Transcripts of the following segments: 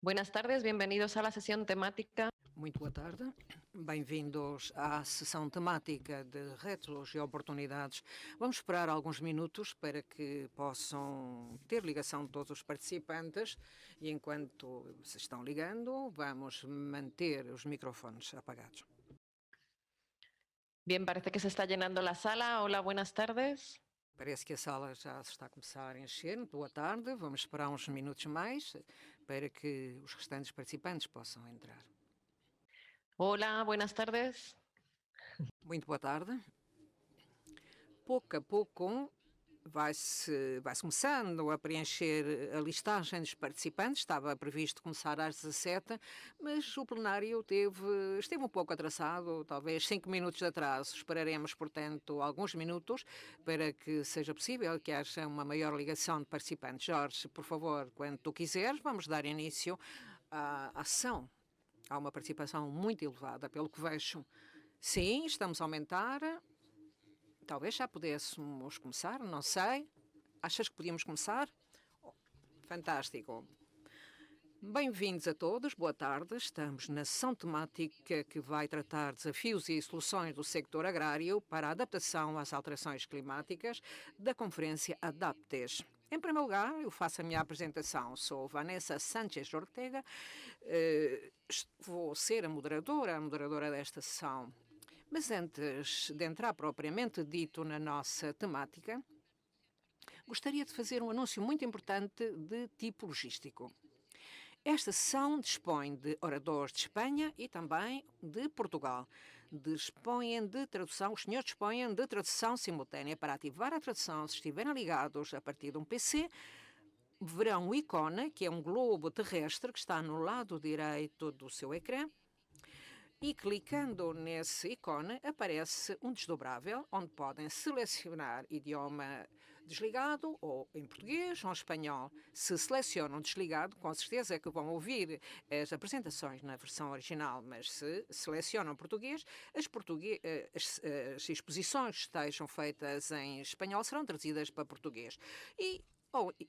Buenas tardes, bienvenidos a la sesión temática. Muito boa tarde, bem-vindos à sessão temática de Retos e Oportunidades. Vamos esperar alguns minutos para que possam ter ligação todos os participantes e enquanto se estão ligando, vamos manter os microfones apagados. Bien, parece que se está llenando la sala. Hola, buenas tardes. Parece que a sala já se está a começar a encher. Boa tarde, vamos esperar uns minutos mais para que os restantes participantes possam entrar. Hola, buenas tardes. Muito boa tarde. Pouco a pouco vai-se começando a preencher a listagem dos participantes. Estava previsto começar às 17, mas o plenário esteve um pouco atrasado, talvez 5 minutos de atraso. Esperaremos, portanto, alguns minutos para que seja possível que haja uma maior ligação de participantes. Jorge, por favor, quando tu quiseres, vamos dar início à ação. Há uma participação muito elevada, pelo que vejo. Sim, estamos a aumentar. Talvez já pudéssemos começar, não sei. Achas que podíamos começar? Fantástico. Bem-vindos a todos, boa tarde. Estamos na sessão temática que vai tratar desafios e soluções do sector agrário para a adaptação às alterações climáticas da Conferência Adaptes. Em primeiro lugar, eu faço a minha apresentação. Sou Vanessa Sánchez Ortega, vou ser a moderadora desta sessão. Mas antes de entrar propriamente dito na nossa temática, gostaria de fazer um anúncio muito importante de tipo logístico. Esta sessão dispõe de oradores de Espanha e também de Portugal. Os senhores dispõem de tradução simultânea. Para ativar a tradução, se estiverem ligados a partir de um PC, verão um ícone, que é um globo terrestre, que está no lado direito do seu ecrã. E clicando nesse ícone aparece um desdobrável onde podem selecionar idioma desligado ou em português ou em espanhol. Se selecionam desligado, com certeza que vão ouvir as apresentações na versão original, mas se selecionam português, as exposições que estejam feitas em espanhol serão traduzidas para português. E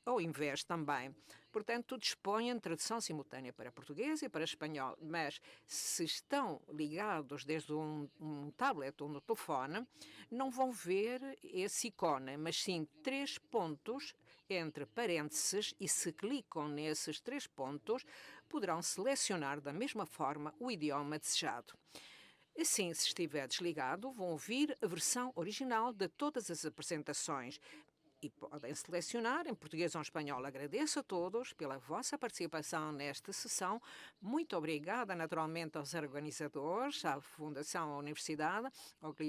ao invés também. Portanto, dispõem de tradução simultânea para português e para espanhol, mas se estão ligados desde um tablet ou no telefone, não vão ver esse ícone, mas sim 3 pontos entre parênteses e se clicam nesses 3 pontos, poderão selecionar da mesma forma o idioma desejado. Assim, se estiver desligado, vão ouvir a versão original de todas as apresentações. E podem selecionar em português ou em espanhol. Agradeço a todos pela vossa participação nesta sessão. Muito obrigada, naturalmente, aos organizadores, à Fundação à Universidade,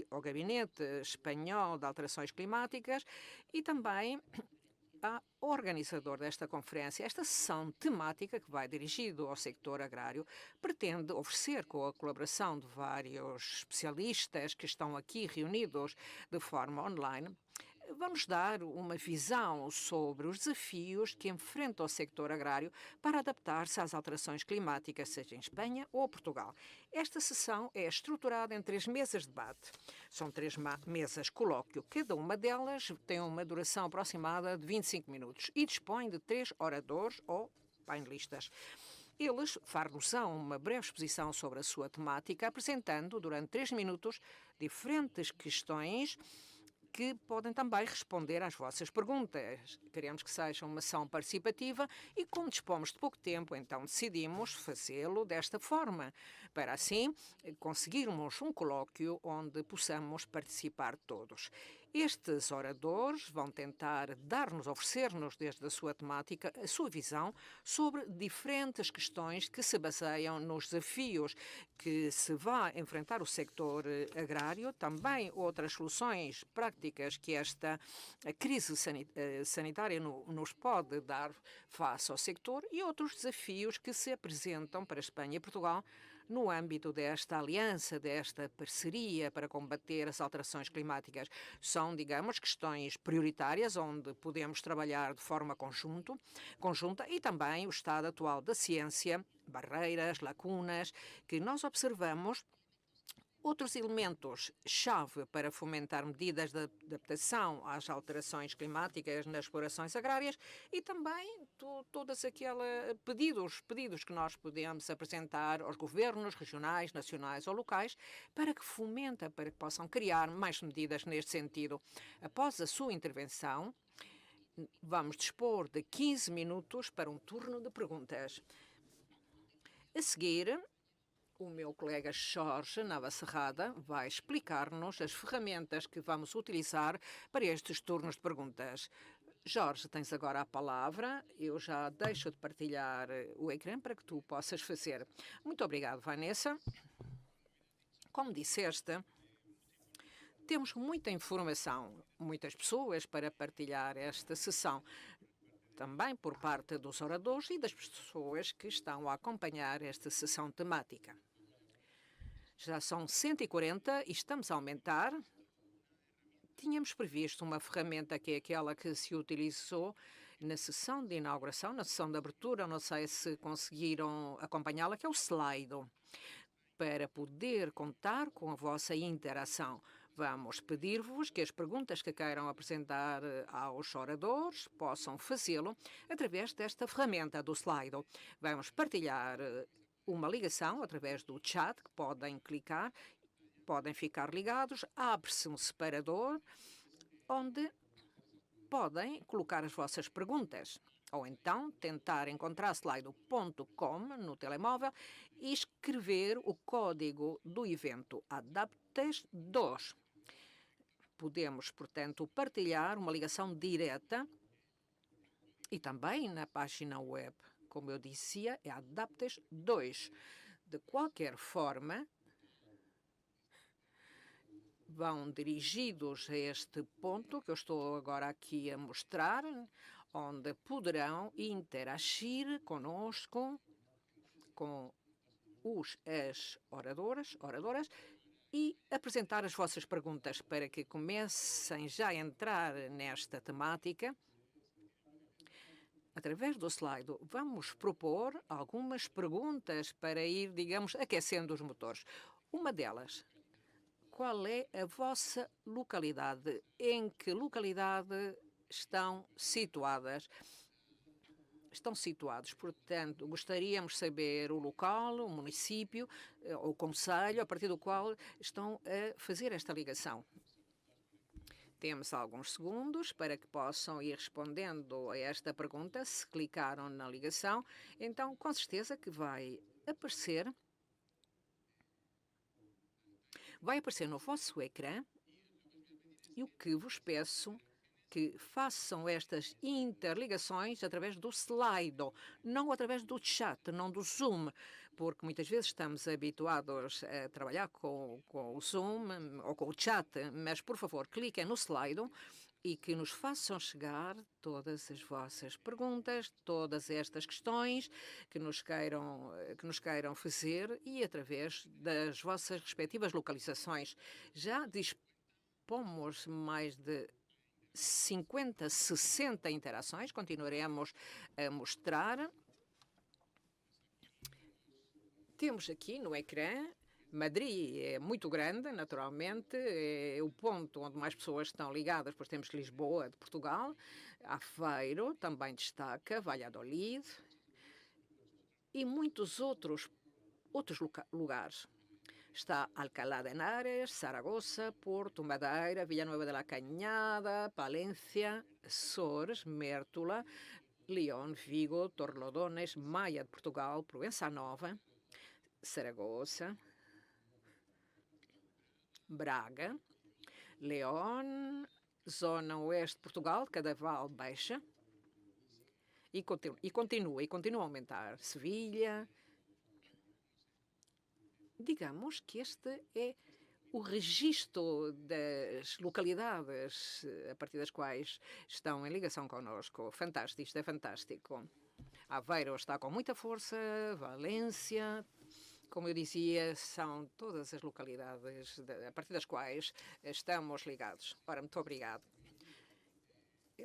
ao Gabinete Espanhol de Alterações Climáticas e também ao organizador desta conferência. Esta sessão temática, que vai dirigido ao sector agrário, pretende oferecer, com a colaboração de vários especialistas que estão aqui reunidos de forma online, vamos dar uma visão sobre os desafios que enfrenta o sector agrário para adaptar-se às alterações climáticas, seja em Espanha ou Portugal. Esta sessão é estruturada em 3 mesas de debate. São 3 mesas colóquio. Cada uma delas tem uma duração aproximada de 25 minutos e dispõe de 3 oradores ou painelistas. Eles far-nos-ão uma breve exposição sobre a sua temática, apresentando durante 3 minutos diferentes questões que podem também responder às vossas perguntas. Queremos que seja uma ação participativa e, como dispomos de pouco tempo, então decidimos fazê-lo desta forma, para assim conseguirmos um colóquio onde possamos participar todos. Estes oradores vão tentar oferecer-nos, desde a sua temática, a sua visão sobre diferentes questões que se baseiam nos desafios que se vai enfrentar o sector agrário, também outras soluções práticas que esta crise sanitária nos pode dar face ao sector e outros desafios que se apresentam para Espanha e Portugal no âmbito desta aliança, desta parceria para combater as alterações climáticas. São, digamos, questões prioritárias onde podemos trabalhar de forma conjunta e também o estado atual da ciência, barreiras, lacunas, que nós observamos Outros elementos-chave para fomentar medidas de adaptação às alterações climáticas nas explorações agrárias e também todos aqueles pedidos que nós podemos apresentar aos governos regionais, nacionais ou locais para que fomentem, para que possam criar mais medidas neste sentido. Após a sua intervenção, vamos dispor de 15 minutos para um turno de perguntas. A seguir, o meu colega Jorge Navacerrada vai explicar-nos as ferramentas que vamos utilizar para estes turnos de perguntas. Jorge, tens agora a palavra. Eu já deixo de partilhar o ecrã para que tu possas fazer. Muito obrigado, Vanessa. Como disseste, temos muita informação, muitas pessoas para partilhar esta sessão. Também por parte dos oradores e das pessoas que estão a acompanhar esta sessão temática. Já são 140 e estamos a aumentar. Tínhamos previsto uma ferramenta que é aquela que se utilizou na sessão de inauguração, na sessão de abertura, não sei se conseguiram acompanhá-la, que é o Slido, para poder contar com a vossa interação. Vamos pedir-vos que as perguntas que queiram apresentar aos oradores possam fazê-lo através desta ferramenta do Slido. Vamos partilhar uma ligação através do chat, que podem clicar, podem ficar ligados, abre-se um separador onde podem colocar as vossas perguntas. Ou então tentar encontrar slido.com no telemóvel e escrever o código do evento ADAPTES2. Podemos, portanto, partilhar uma ligação direta e também na página web. Como eu dizia, é ADAPTES2. De qualquer forma, vão dirigidos a este ponto que eu estou agora aqui a mostrar, onde poderão interagir conosco, com as oradoras, e apresentar as vossas perguntas para que comecem já a entrar nesta temática. Através do Slido, vamos propor algumas perguntas para ir, digamos, aquecendo os motores. Uma delas: qual é a vossa localidade? Em que localidade estão situadas? Estão situados, portanto, gostaríamos de saber o local, o município, ou o concelho, a partir do qual estão a fazer esta ligação. Temos alguns segundos para que possam ir respondendo a esta pergunta. Se clicaram na ligação, então, com certeza que vai aparecer no vosso ecrã, e o que vos peço que façam estas interligações através do Slido, não através do chat, não do Zoom, porque muitas vezes estamos habituados a trabalhar com o Zoom ou com o chat, mas, por favor, cliquem no Slido e que nos façam chegar todas as vossas perguntas, todas estas questões que nos queiram fazer e através das vossas respectivas localizações. Já dispomos mais de 50, 60 interações, continuaremos a mostrar. Temos aqui no ecrã, Madrid é muito grande, naturalmente, é o ponto onde mais pessoas estão ligadas, depois temos Lisboa, de Portugal, Aveiro também destaca, Valladolid e muitos outros lugares. Está Alcalá de Henares, Saragoça, Porto, Madeira, Villanueva de la Cañada, Palencia, Açores, Mértola, León, Vigo, Torlodones, Maia de Portugal, Proença Nova, Saragoça, Braga, León, Zona Oeste de Portugal, Cadaval Baixa, e continua a aumentar. Sevilha. Digamos que este é o registro das localidades a partir das quais estão em ligação connosco. Fantástico, isto é fantástico. Aveiro está com muita força, Valência, como eu dizia, são todas as localidades a partir das quais estamos ligados. Ora, muito obrigado.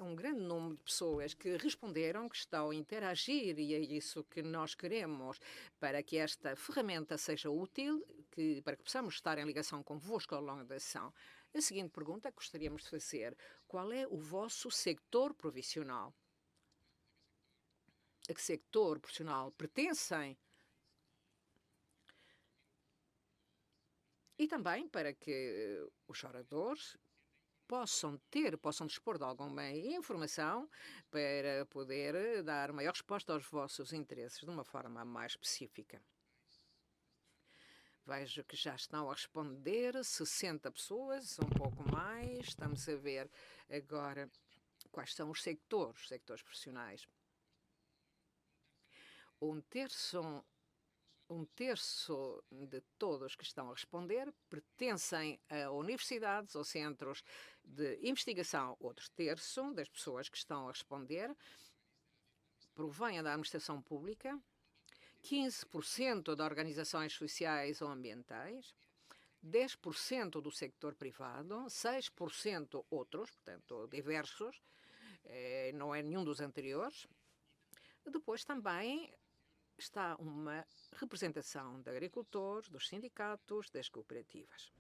é um grande número de pessoas que responderam, que estão a interagir, e é isso que nós queremos para que esta ferramenta seja útil, para que possamos estar em ligação convosco ao longo da sessão. A seguinte pergunta que gostaríamos de fazer: qual é o vosso sector profissional? A que sector profissional pertencem? E também para que os oradores possam dispor de alguma informação para poder dar maior resposta aos vossos interesses de uma forma mais específica. Vejo que já estão a responder 60 pessoas, um pouco mais. Estamos a ver agora quais são os sectores profissionais. Um terço de todos que estão a responder pertencem a universidades ou centros de investigação. Outro terço das pessoas que estão a responder provêm da administração pública, 15% de organizações sociais ou ambientais, 10% do sector privado, 6% outros, portanto diversos, não é nenhum dos anteriores. Depois também está uma representação de agricultores, dos sindicatos, das cooperativas.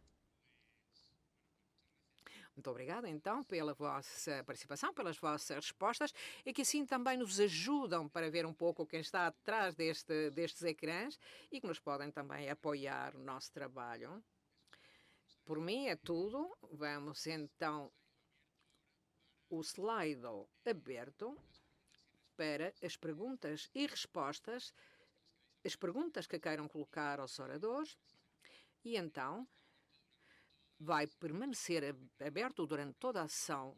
Muito obrigada, então, pela vossa participação, pelas vossas respostas, e que assim também nos ajudam para ver um pouco quem está atrás destes ecrãs e que nos podem também apoiar no nosso trabalho. Por mim é tudo. Vamos então o slide aberto para as perguntas e respostas, as perguntas que queiram colocar aos oradores, e então vai permanecer aberto durante toda a sessão.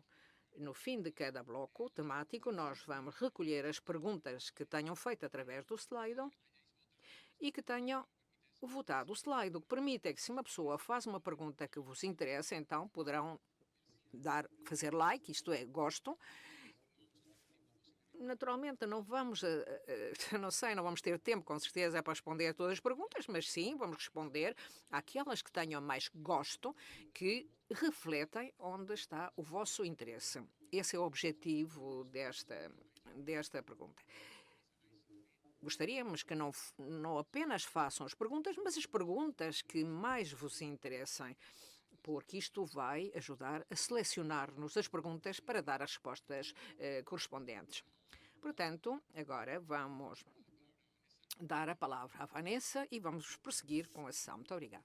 No fim de cada bloco temático, nós vamos recolher as perguntas que tenham feito através do slide e que tenham votado. O slide o que permite é que, se uma pessoa faz uma pergunta que vos interessa, então poderão fazer like, isto é, gosto. Naturalmente, não vamos, não vamos ter tempo, com certeza, para responder a todas as perguntas, mas sim, vamos responder àquelas que tenham mais gosto, que refletem onde está o vosso interesse. Esse é o objetivo desta pergunta. Gostaríamos que não apenas façam as perguntas, mas as perguntas que mais vos interessem, porque isto vai ajudar a selecionar-nos as perguntas para dar as respostas correspondentes. Portanto, agora vamos dar a palavra à Vanessa e vamos prosseguir com a sessão. Muito obrigada.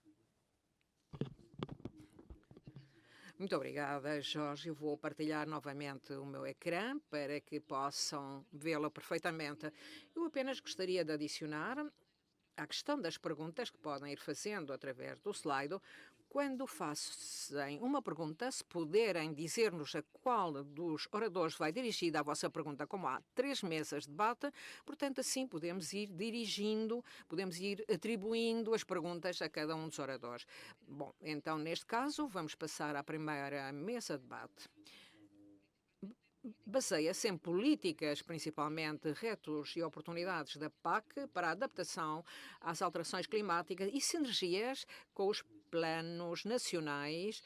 Muito obrigada, Jorge. Eu vou partilhar novamente o meu ecrã para que possam vê-lo perfeitamente. Eu apenas gostaria de adicionar à questão das perguntas que podem ir fazendo através do slide. Quando fazem uma pergunta, se puderem dizer-nos a qual dos oradores vai dirigida a vossa pergunta, como há 3 mesas de debate, portanto, assim podemos ir dirigindo, podemos ir atribuindo as perguntas a cada um dos oradores. Bom, então, neste caso, vamos passar à primeira mesa de debate. Baseia-se em políticas, principalmente retos e oportunidades da PAC para a adaptação às alterações climáticas e sinergias com os planos nacionais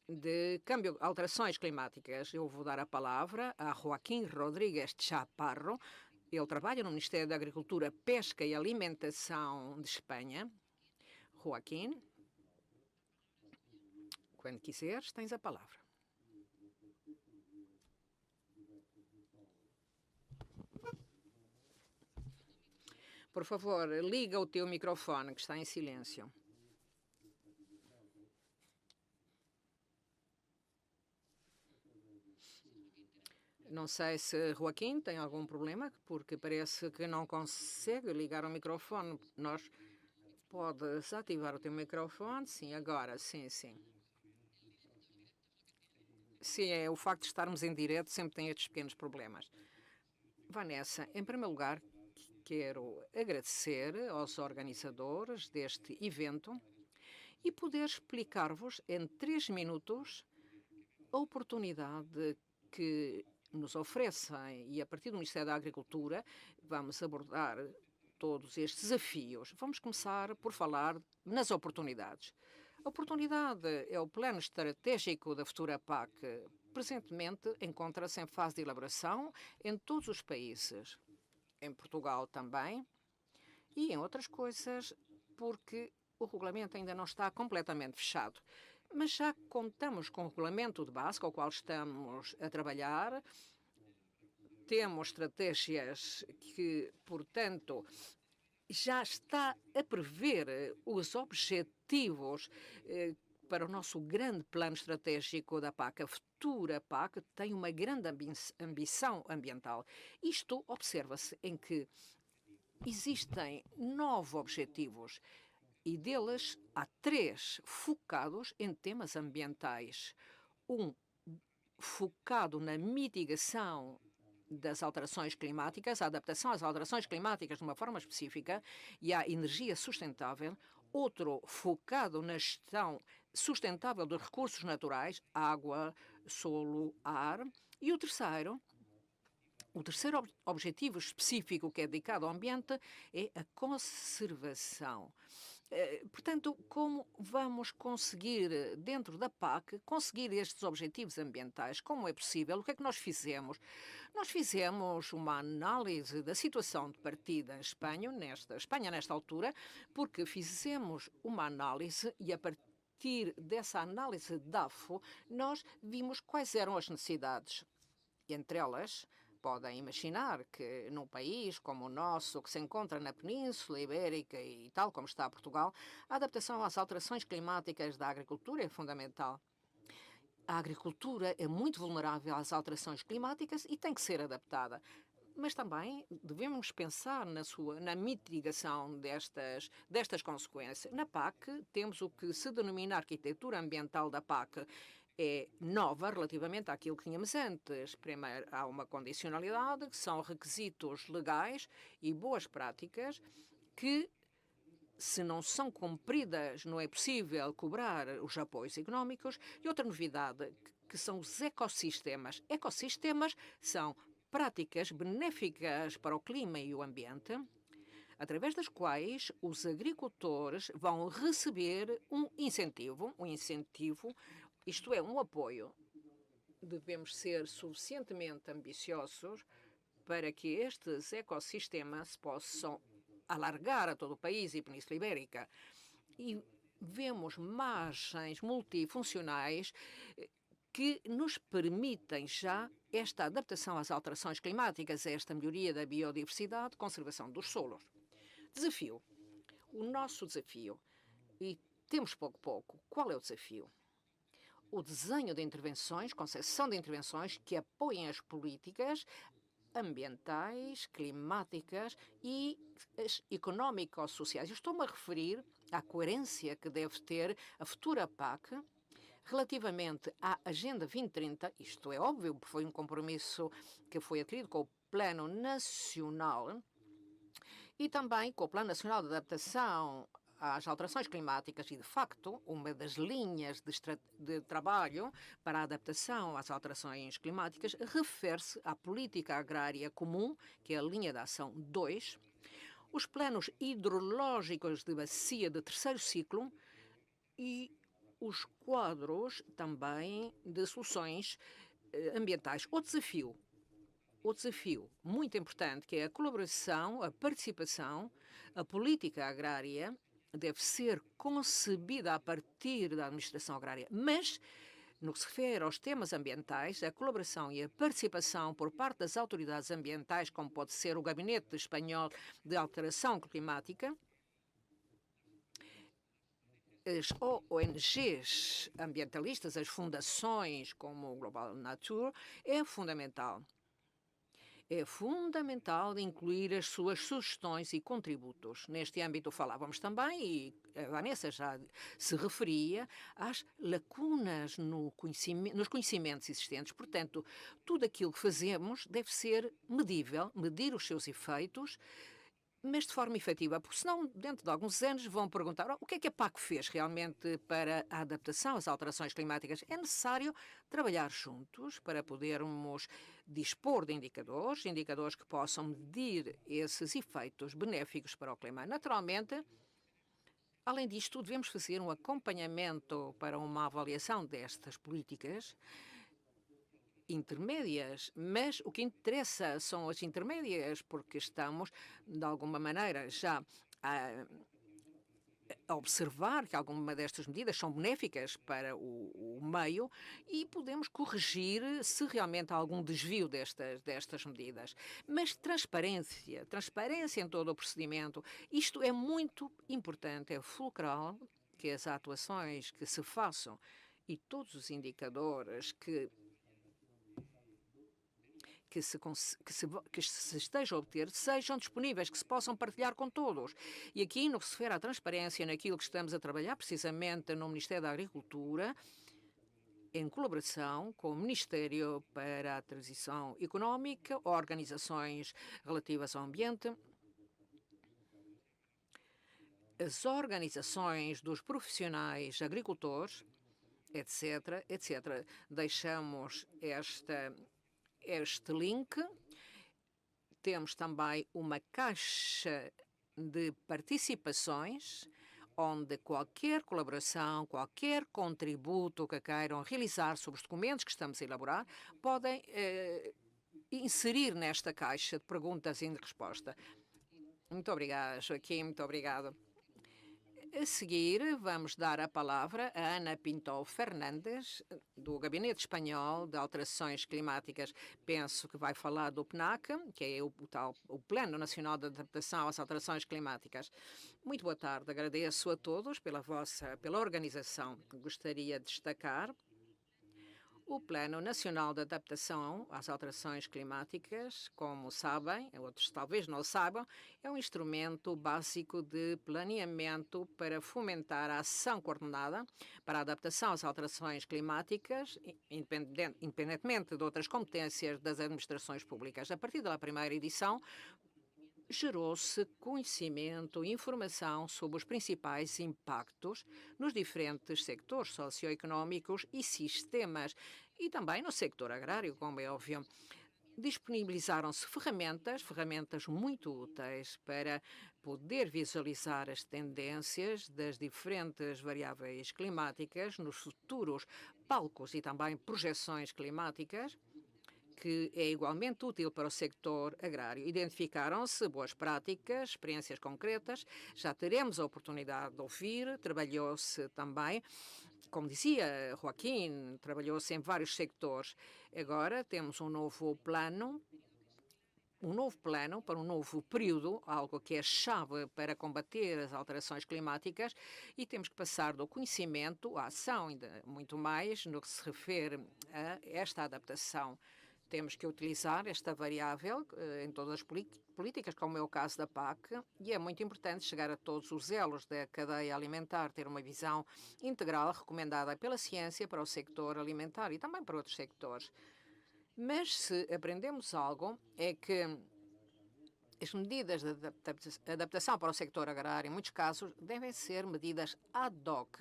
de alterações climáticas. Eu vou dar a palavra a Joaquim Rodrigues Chaparro. Ele trabalha no Ministério da Agricultura, Pesca e Alimentação de Espanha. Joaquim, quando quiseres, tens a palavra. Por favor, liga o teu microfone, que está em silêncio. Não sei se Joaquim tem algum problema, porque parece que não consegue ligar o microfone. Podes ativar o teu microfone? Sim, agora, sim. Sim, é o facto de estarmos em direto, sempre tem estes pequenos problemas. Vanessa, em primeiro lugar, quero agradecer aos organizadores deste evento e poder explicar-vos em 3 minutos a oportunidade que nos oferecem, e a partir do Ministério da Agricultura vamos abordar todos estes desafios. Vamos começar por falar nas oportunidades. A oportunidade é o plano estratégico da futura PAC presentemente encontra-se em fase de elaboração em todos os países, em Portugal também, e em outras coisas, porque o regulamento ainda não está completamente fechado. Mas já contamos com o regulamento de base com o qual estamos a trabalhar. Temos estratégias que, portanto, já está a prever os objetivos para o nosso grande plano estratégico da PAC. A futura PAC tem uma grande ambição ambiental. Isto observa-se em que existem 9 objetivos e deles há 3 focados em temas ambientais. Um focado na mitigação das alterações climáticas, a adaptação às alterações climáticas de uma forma específica e à energia sustentável. Outro focado na gestão sustentável dos recursos naturais, água, solo, ar. E o terceiro objetivo específico que é dedicado ao ambiente é a conservação. Portanto, como vamos conseguir, dentro da PAC, conseguir estes objetivos ambientais? Como é possível? O que é que nós fizemos? Nós fizemos uma análise da situação de partida em Espanha, nesta altura, porque fizemos uma análise e a partir dessa análise DAFO, nós vimos quais eram as necessidades. Entre elas, podem imaginar que num país como o nosso, que se encontra na Península Ibérica e tal como está Portugal, a adaptação às alterações climáticas da agricultura é fundamental. A agricultura é muito vulnerável às alterações climáticas e tem que ser adaptada. Mas também devemos pensar na mitigação destas consequências. Na PAC, temos o que se denomina arquitetura ambiental da PAC. É nova relativamente àquilo que tínhamos antes. Primeiro, há uma condicionalidade, que são requisitos legais e boas práticas que, se não são cumpridas, não é possível cobrar os apoios económicos. E outra novidade, que são os ecossistemas. Ecossistemas são práticas benéficas para o clima e o ambiente, através das quais os agricultores vão receber um incentivo, isto é, um apoio. Devemos ser suficientemente ambiciosos para que estes ecossistemas possam alargar a todo o país e Península Ibérica. E vemos margens multifuncionais que nos permitem já esta adaptação às alterações climáticas, esta melhoria da biodiversidade, conservação dos solos. Desafio. O nosso desafio, e temos pouco, qual é o desafio? O desenho de intervenções, concepção de intervenções que apoiem as políticas ambientais, climáticas e as económico-sociais. Estou-me a referir à coerência que deve ter a futura PAC relativamente à Agenda 2030. Isto é óbvio, porque foi um compromisso que foi adquirido com o Plano Nacional e também com o Plano Nacional de Adaptação às alterações climáticas e, de facto, uma das linhas de trabalho para a adaptação às alterações climáticas refere-se à política agrária comum, que é a linha de ação 2, os planos hidrológicos de bacia de terceiro ciclo e os quadros também de soluções ambientais. O desafio muito importante, que é a colaboração, a participação, a política agrária deve ser concebida a partir da administração agrária, mas, no que se refere aos temas ambientais, a colaboração e a participação por parte das autoridades ambientais, como pode ser o Gabinete Espanhol de Alteração Climática, as ONGs ambientalistas, as fundações como o Global Nature, é fundamental. É fundamental incluir as suas sugestões e contributos. Neste âmbito falávamos também, e a Vanessa já se referia, às lacunas nos conhecimentos existentes. Portanto, tudo aquilo que fazemos deve ser medível, medir os seus efeitos, mas de forma efetiva, porque senão, dentro de alguns anos, vão perguntar o que é que a PAC fez realmente para a adaptação às alterações climáticas. É necessário trabalhar juntos para podermos dispor de indicadores que possam medir esses efeitos benéficos para o clima. Naturalmente, além disto, devemos fazer um acompanhamento para uma avaliação destas políticas intermédias, mas o que interessa são as intermédias, porque estamos, de alguma maneira, já a observar que alguma destas medidas são benéficas para o meio e podemos corrigir se realmente há algum desvio destas medidas. Mas transparência em todo o procedimento, isto é muito importante, é fulcral que as atuações que se façam e todos os indicadores que se esteja a obter sejam disponíveis, que se possam partilhar com todos. E aqui, no que se refere à transparência, naquilo que estamos a trabalhar precisamente no Ministério da Agricultura, em colaboração com o Ministério para a Transição Económica, organizações relativas ao ambiente, as organizações dos profissionais agricultores, etc., etc. Deixamos este link. Temos também uma caixa de participações, onde qualquer colaboração, qualquer contributo que queiram realizar sobre os documentos que estamos a elaborar, podem inserir nesta caixa de perguntas e de resposta. Muito obrigada, Joaquim, muito obrigado. A seguir, vamos dar a palavra a Ana Pinto Fernandes, do Gabinete Espanhol de Alterações Climáticas. Penso que vai falar do PNAC, que é o Plano Nacional de Adaptação às Alterações Climáticas. Muito boa tarde, agradeço a todos pela organização. Gostaria de destacar o Plano Nacional de Adaptação às Alterações Climáticas, como sabem, outros talvez não saibam, é um instrumento básico de planeamento para fomentar a ação coordenada para a adaptação às alterações climáticas, independentemente de outras competências das administrações públicas. A partir da primeira edição, gerou-se conhecimento e informação sobre os principais impactos nos diferentes sectores socioeconómicos e sistemas, e também no sector agrário, como é óbvio. Disponibilizaram-se ferramentas muito úteis para poder visualizar as tendências das diferentes variáveis climáticas nos futuros palcos e também projeções climáticas, que é igualmente útil para o sector agrário. Identificaram-se boas práticas, experiências concretas, já teremos a oportunidade de ouvir, trabalhou-se também, como dizia Joaquim, trabalhou-se em vários sectores. Agora temos um novo plano para um novo período, algo que é chave para combater as alterações climáticas, e temos que passar do conhecimento à ação, ainda muito mais no que se refere a esta adaptação. Temos que utilizar esta variável em todas as políticas, como é o caso da PAC, e é muito importante chegar a todos os elos da cadeia alimentar, ter uma visão integral recomendada pela ciência para o sector alimentar e também para outros sectores. Mas se aprendemos algo, é que as medidas de adaptação para o sector agrário, em muitos casos, devem ser medidas ad hoc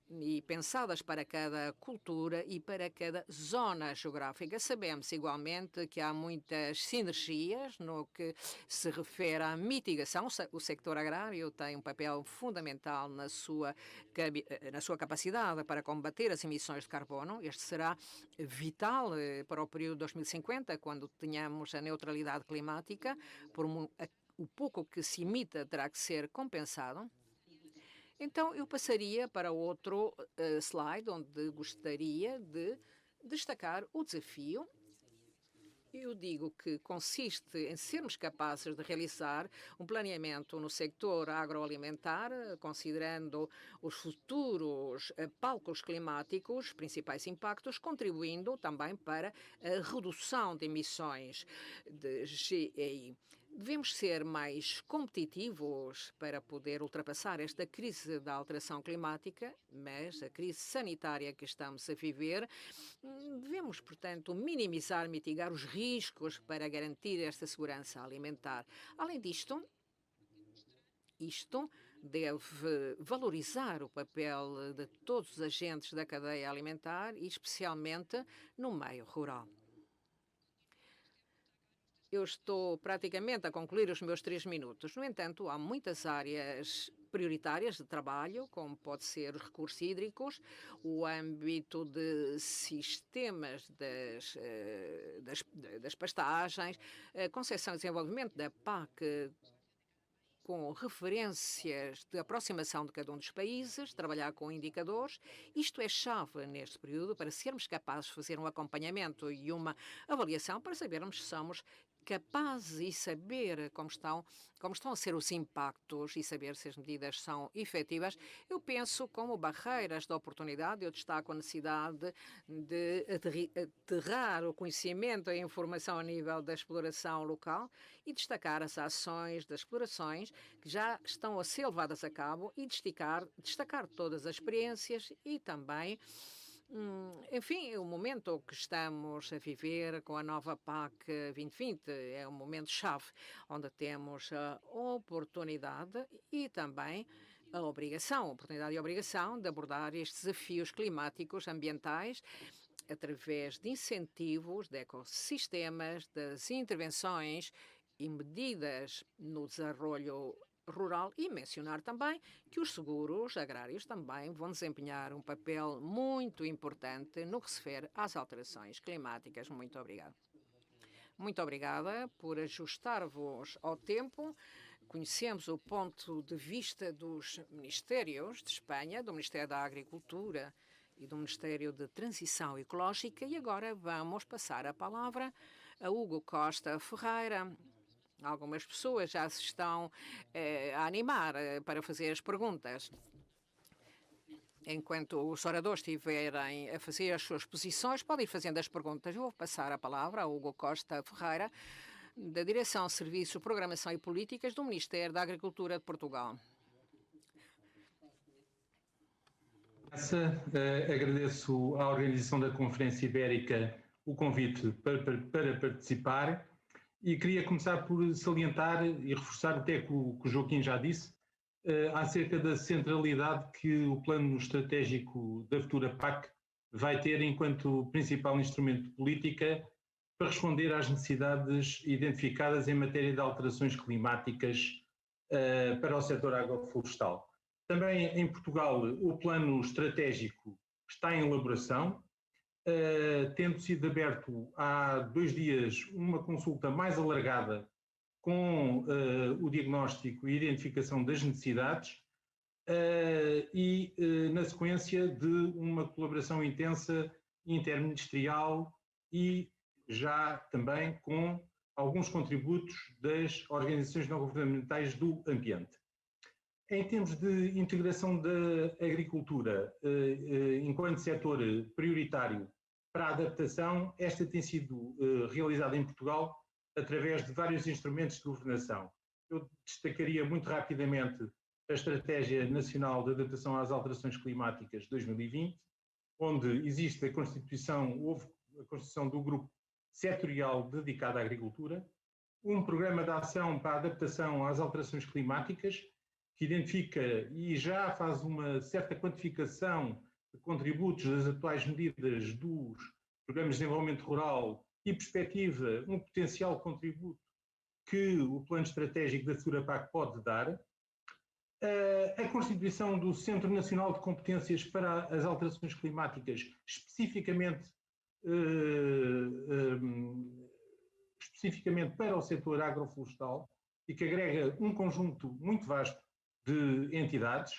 e pensadas para cada cultura e para cada zona geográfica. Sabemos igualmente que há muitas sinergias no que se refere à mitigação. O sector agrário tem um papel fundamental na sua capacidade para combater as emissões de carbono. Este será vital para o período de 2050, quando tenhamos a neutralidade climática. O pouco que se emita terá que ser compensado. Então, eu passaria para outro slide, onde gostaria de destacar o desafio. Eu digo que consiste em sermos capazes de realizar um planeamento no sector agroalimentar, considerando os futuros palcos climáticos, principais impactos, contribuindo também para a redução de emissões de GEI. Devemos ser mais competitivos para poder ultrapassar esta crise da alteração climática, mas a crise sanitária que estamos a viver, devemos, portanto, mitigar os riscos para garantir esta segurança alimentar. Além disto, isto deve valorizar o papel de todos os agentes da cadeia alimentar e especialmente no meio rural. eu estou praticamente a concluir os meus 3 minutos. No entanto, há muitas áreas prioritárias de trabalho, como pode ser os recursos hídricos, o âmbito de sistemas das pastagens, a concepção e desenvolvimento da PAC com referências de aproximação de cada um dos países, trabalhar com indicadores. Isto é chave neste período para sermos capazes de fazer um acompanhamento e uma avaliação para sabermos se somos capazes e saber como estão a ser os impactos e saber se as medidas são efetivas. Eu penso como barreiras de oportunidade, eu destaco a necessidade de aterrar o conhecimento e a informação a nível da exploração local e destacar as ações das explorações que já estão a ser levadas a cabo e destacar todas as experiências e também enfim, o momento que estamos a viver com a nova PAC 2020 é um momento chave, onde temos a oportunidade e também a oportunidade e a obrigação de abordar estes desafios climáticos, ambientais, através de incentivos, de ecossistemas, das intervenções e medidas no desenvolvimento rural e mencionar também que os seguros agrários também vão desempenhar um papel muito importante no que se refere às alterações climáticas. Muito obrigada. Muito obrigada por ajustar-vos ao tempo. Conhecemos o ponto de vista dos ministérios de Espanha, do Ministério da Agricultura e do Ministério de Transição Ecológica, e agora vamos passar a palavra a Hugo Costa Ferreira. Algumas pessoas já se estão a animar para fazer as perguntas. Enquanto os oradores estiverem a fazer as suas posições, podem ir fazendo as perguntas. Eu vou passar a palavra a Hugo Costa Ferreira, da Direção de Serviços, Programação e Políticas do Ministério da Agricultura de Portugal. Agradeço à organização da Conferência Ibérica o convite para participar. E queria começar por salientar e reforçar até que o Joaquim já disse, acerca da centralidade que o plano estratégico da futura PAC vai ter enquanto principal instrumento de política para responder às necessidades identificadas em matéria de alterações climáticas para o setor agroflorestal. Também em Portugal o plano estratégico está em elaboração, tendo sido aberto há 2 dias uma consulta mais alargada com o diagnóstico e identificação das necessidades e na sequência de uma colaboração intensa interministerial e já também com alguns contributos das organizações não governamentais do ambiente. Em termos de integração da agricultura enquanto setor prioritário para a adaptação, esta tem sido realizada em Portugal através de vários instrumentos de governação. Eu destacaria muito rapidamente a Estratégia Nacional de Adaptação às Alterações Climáticas 2020, onde existe houve a constituição do grupo setorial dedicado à agricultura, um programa de ação para a adaptação às alterações climáticas, que identifica e já faz uma certa quantificação de contributos das atuais medidas dos programas de desenvolvimento rural e perspectiva um potencial contributo que o plano estratégico da futura PAC pode dar. A constituição do Centro Nacional de Competências para as Alterações Climáticas, especificamente para o setor agroflorestal, e que agrega um conjunto muito vasto de entidades.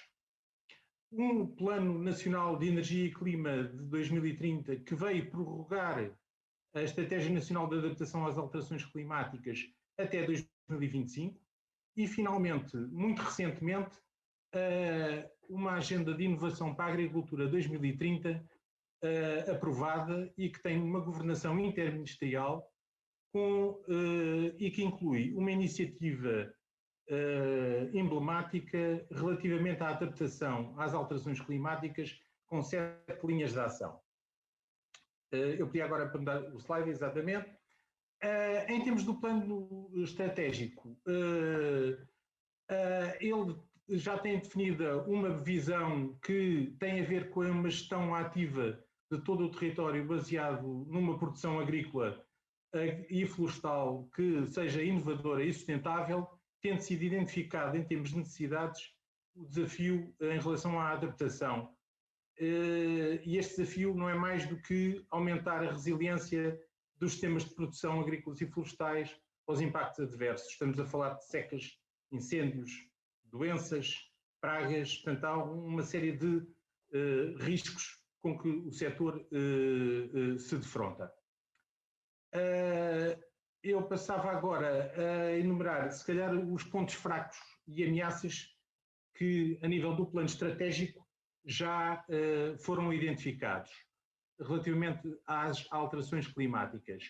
Um Plano Nacional de Energia e Clima de 2030 que veio prorrogar a Estratégia Nacional de Adaptação às Alterações Climáticas até 2025 e, finalmente, muito recentemente, uma Agenda de Inovação para a Agricultura 2030 aprovada e que tem uma governação interministerial e que inclui uma iniciativa emblemática relativamente à adaptação às alterações climáticas com 7 linhas de ação. Eu pedi agora para mudar o slide, exatamente. Em termos do plano estratégico, ele já tem definida uma visão que tem a ver com uma gestão ativa de todo o território baseado numa produção agrícola e florestal que seja inovadora e sustentável, tendo sido identificado em termos de necessidades o desafio em relação à adaptação. E este desafio não é mais do que aumentar a resiliência dos sistemas de produção agrícolas e florestais aos impactos adversos. Estamos a falar de secas, incêndios, doenças, pragas, portanto há uma série de riscos com que o setor se defronta. Eu passava agora a enumerar, se calhar, os pontos fracos e ameaças que, a nível do plano estratégico, já foram identificados relativamente às alterações climáticas.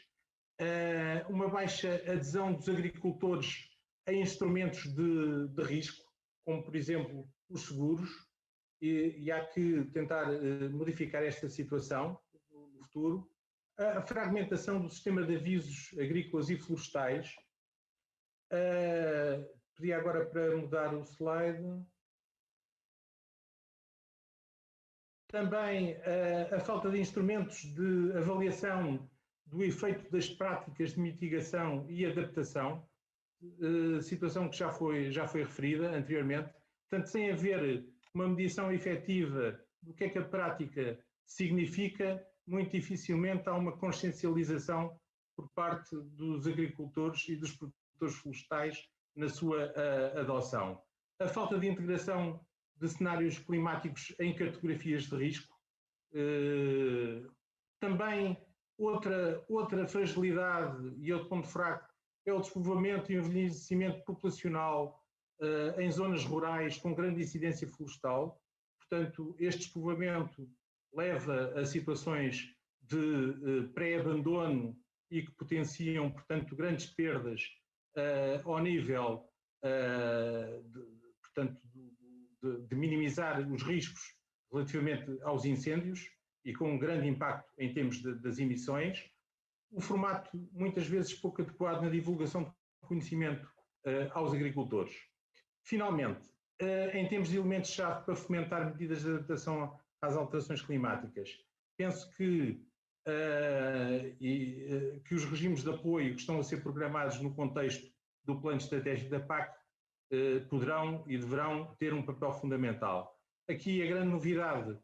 Uma baixa adesão dos agricultores a instrumentos de risco, como, por exemplo, os seguros, e há que tentar modificar esta situação no futuro. A fragmentação do sistema de avisos agrícolas e florestais. Pedi agora para mudar o slide. Também a falta de instrumentos de avaliação do efeito das práticas de mitigação e adaptação, situação que já foi referida anteriormente. Portanto, sem haver uma medição efetiva do que é que a prática significa, muito dificilmente há uma consciencialização por parte dos agricultores e dos produtores florestais na sua adoção. A falta de integração de cenários climáticos em cartografias de risco. Também outra fragilidade e outro ponto fraco é o despovoamento e o envelhecimento populacional em zonas rurais com grande incidência florestal. Portanto, este despovoamento leva a situações de pré-abandono e que potenciam, portanto, grandes perdas ao nível de minimizar os riscos relativamente aos incêndios e com um grande impacto em termos das emissões. O formato, muitas vezes, pouco adequado na divulgação de conhecimento aos agricultores. Finalmente, em termos de elementos-chave para fomentar medidas de adaptação às alterações climáticas, penso que os regimes de apoio que estão a ser programados no contexto do plano estratégico da PAC poderão e deverão ter um papel fundamental. Aqui a grande novidade,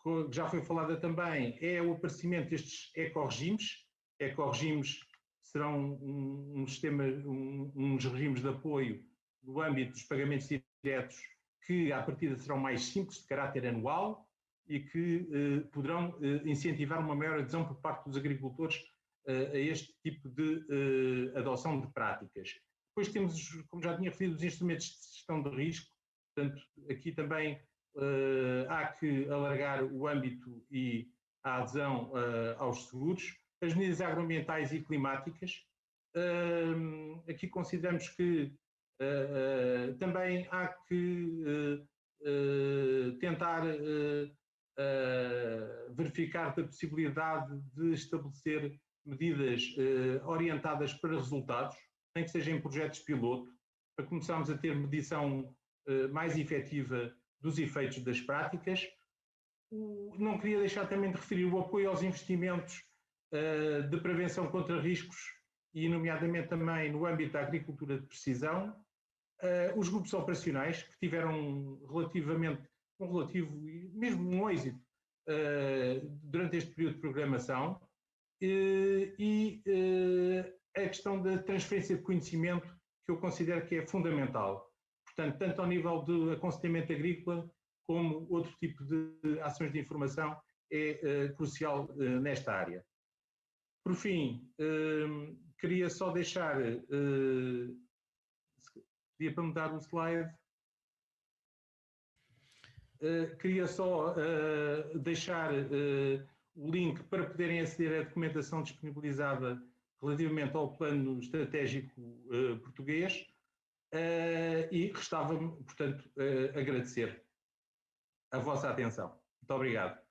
que já foi falada também, é o aparecimento destes ecorregimes. Ecorregimes serão uns regimes de apoio no âmbito dos pagamentos diretos que, à partida, serão mais simples, de caráter anual, e que poderão incentivar uma maior adesão por parte dos agricultores a este tipo de adoção de práticas. Depois temos, como já tinha referido, os instrumentos de gestão de risco. Portanto, aqui também há que alargar o âmbito e a adesão aos seguros. As medidas agroambientais e climáticas. Aqui consideramos que também há que tentar verificar da possibilidade de estabelecer medidas orientadas para resultados, nem que sejam em projetos piloto, para começarmos a ter medição mais efetiva dos efeitos das práticas. Não queria deixar também de referir o apoio aos investimentos de prevenção contra riscos e, nomeadamente, também no âmbito da agricultura de precisão. Os grupos operacionais, que tiveram mesmo um êxito durante este período de programação, e a questão da transferência de conhecimento, que eu considero que é fundamental. Portanto, tanto ao nível do aconselhamento agrícola, como outro tipo de ações de informação, é crucial nesta área. Por fim, queria só deixar, pedia para mudar o slide, queria só deixar o link para poderem aceder à documentação disponibilizada relativamente ao plano estratégico português, e restava-me, portanto, agradecer a vossa atenção. Muito obrigado.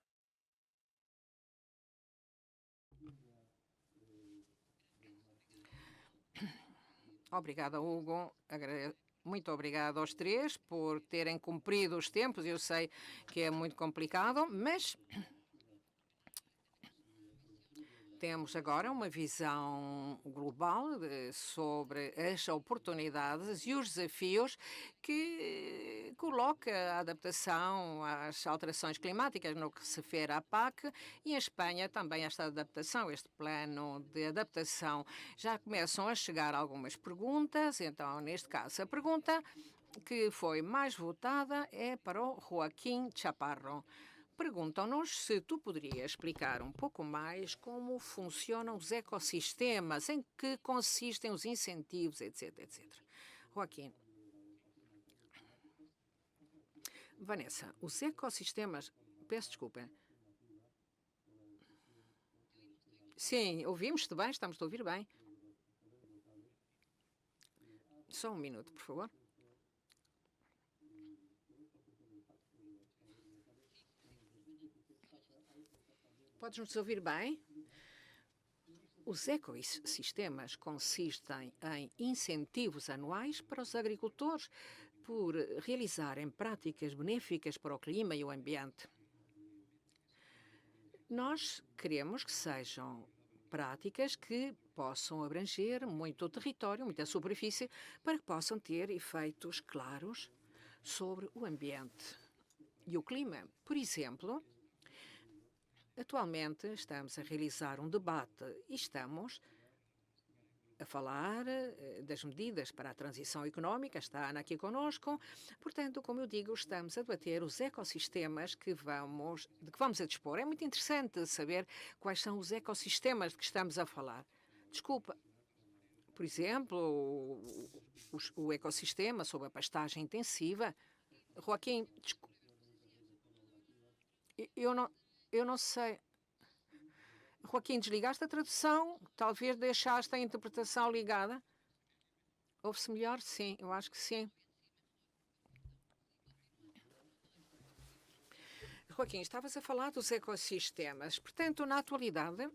Obrigada, Hugo. Muito obrigada aos três por terem cumprido os tempos. Eu sei que é muito complicado, mas temos agora uma visão global sobre as oportunidades e os desafios que coloca a adaptação às alterações climáticas no que se refere à PAC e em Espanha também esta adaptação, este plano de adaptação. Já começam a chegar algumas perguntas, então neste caso a pergunta que foi mais votada é para o Joaquim Chaparro. Perguntam-nos se tu poderias explicar um pouco mais como funcionam os ecossistemas, em que consistem os incentivos, etc, etc. Joaquim. Vanessa, os ecossistemas... Peço desculpa. Sim, ouvimos-te bem, estamos a ouvir bem. Só um minuto, por favor. Podes-nos ouvir bem? Os ecossistemas consistem em incentivos anuais para os agricultores por realizarem práticas benéficas para o clima e o ambiente. Nós queremos que sejam práticas que possam abranger muito território, muita superfície, para que possam ter efeitos claros sobre o ambiente e o clima. Por exemplo, atualmente estamos a realizar um debate e estamos a falar das medidas para a transição económica. Está a Ana aqui conosco. Portanto, como eu digo, estamos a debater os ecossistemas de que vamos a dispor. É muito interessante saber quais são os ecossistemas de que estamos a falar. Desculpa. Por exemplo, o ecossistema sobre a pastagem intensiva. Joaquim, eu não sei. Joaquim, desligaste a tradução? Talvez deixaste a interpretação ligada? Ouve-se melhor? Sim, eu acho que sim. Joaquim, estavas a falar dos ecossistemas. Portanto, na atualidade,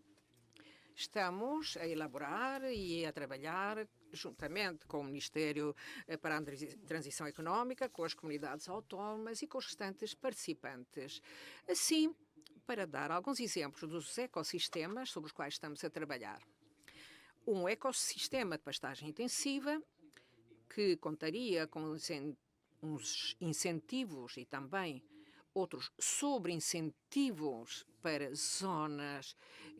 estamos a elaborar e a trabalhar juntamente com o Ministério para a Transição Económica, com as comunidades autónomas e com os restantes participantes. Assim, para dar alguns exemplos dos ecossistemas sobre os quais estamos a trabalhar. Um ecossistema de pastagem intensiva que contaria com uns incentivos e também outros sobre-incentivos para zonas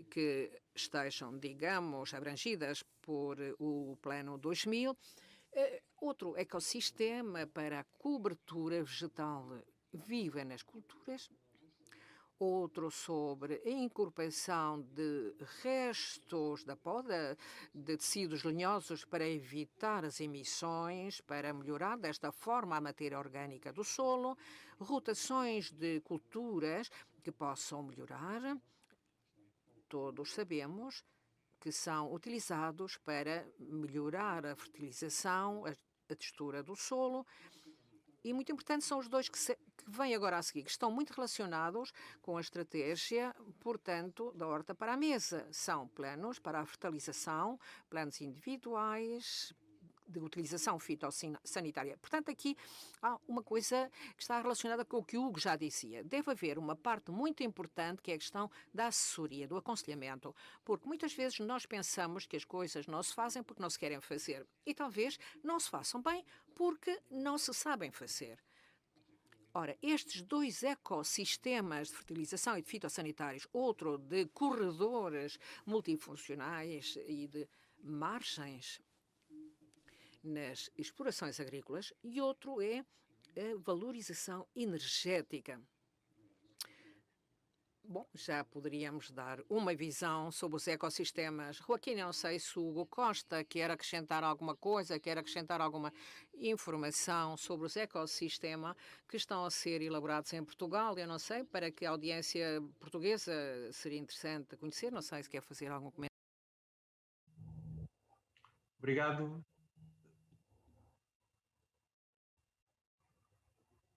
que estejam, digamos, abrangidas por o Plano 2000. Outro ecossistema para a cobertura vegetal viva nas culturas. Outro sobre a incorporação de restos da poda de tecidos lenhosos para evitar as emissões, para melhorar desta forma a matéria orgânica do solo, rotações de culturas que possam melhorar. Todos sabemos que são utilizados para melhorar a fertilização, a textura do solo. E muito importante são os dois que vêm agora a seguir, que estão muito relacionados com a estratégia, portanto, da horta para a mesa. São planos para a fertilização, planos individuais de utilização fitossanitária. Portanto, aqui há uma coisa que está relacionada com o que o Hugo já dizia. Deve haver uma parte muito importante que é a questão da assessoria, do aconselhamento, porque muitas vezes nós pensamos que as coisas não se fazem porque não se querem fazer e talvez não se façam bem porque não se sabem fazer. Ora, estes dois ecossistemas de fertilização e de fitossanitários, outro de corredores multifuncionais e de margens nas explorações agrícolas, e outro é a valorização energética. Bom, já poderíamos dar uma visão sobre os ecossistemas. Joaquim, não sei se o Hugo Costa quer acrescentar alguma coisa, quer acrescentar alguma informação sobre os ecossistemas que estão a ser elaborados em Portugal. Eu não sei, para que a audiência portuguesa seria interessante conhecer. Não sei se quer fazer algum comentário. Obrigado.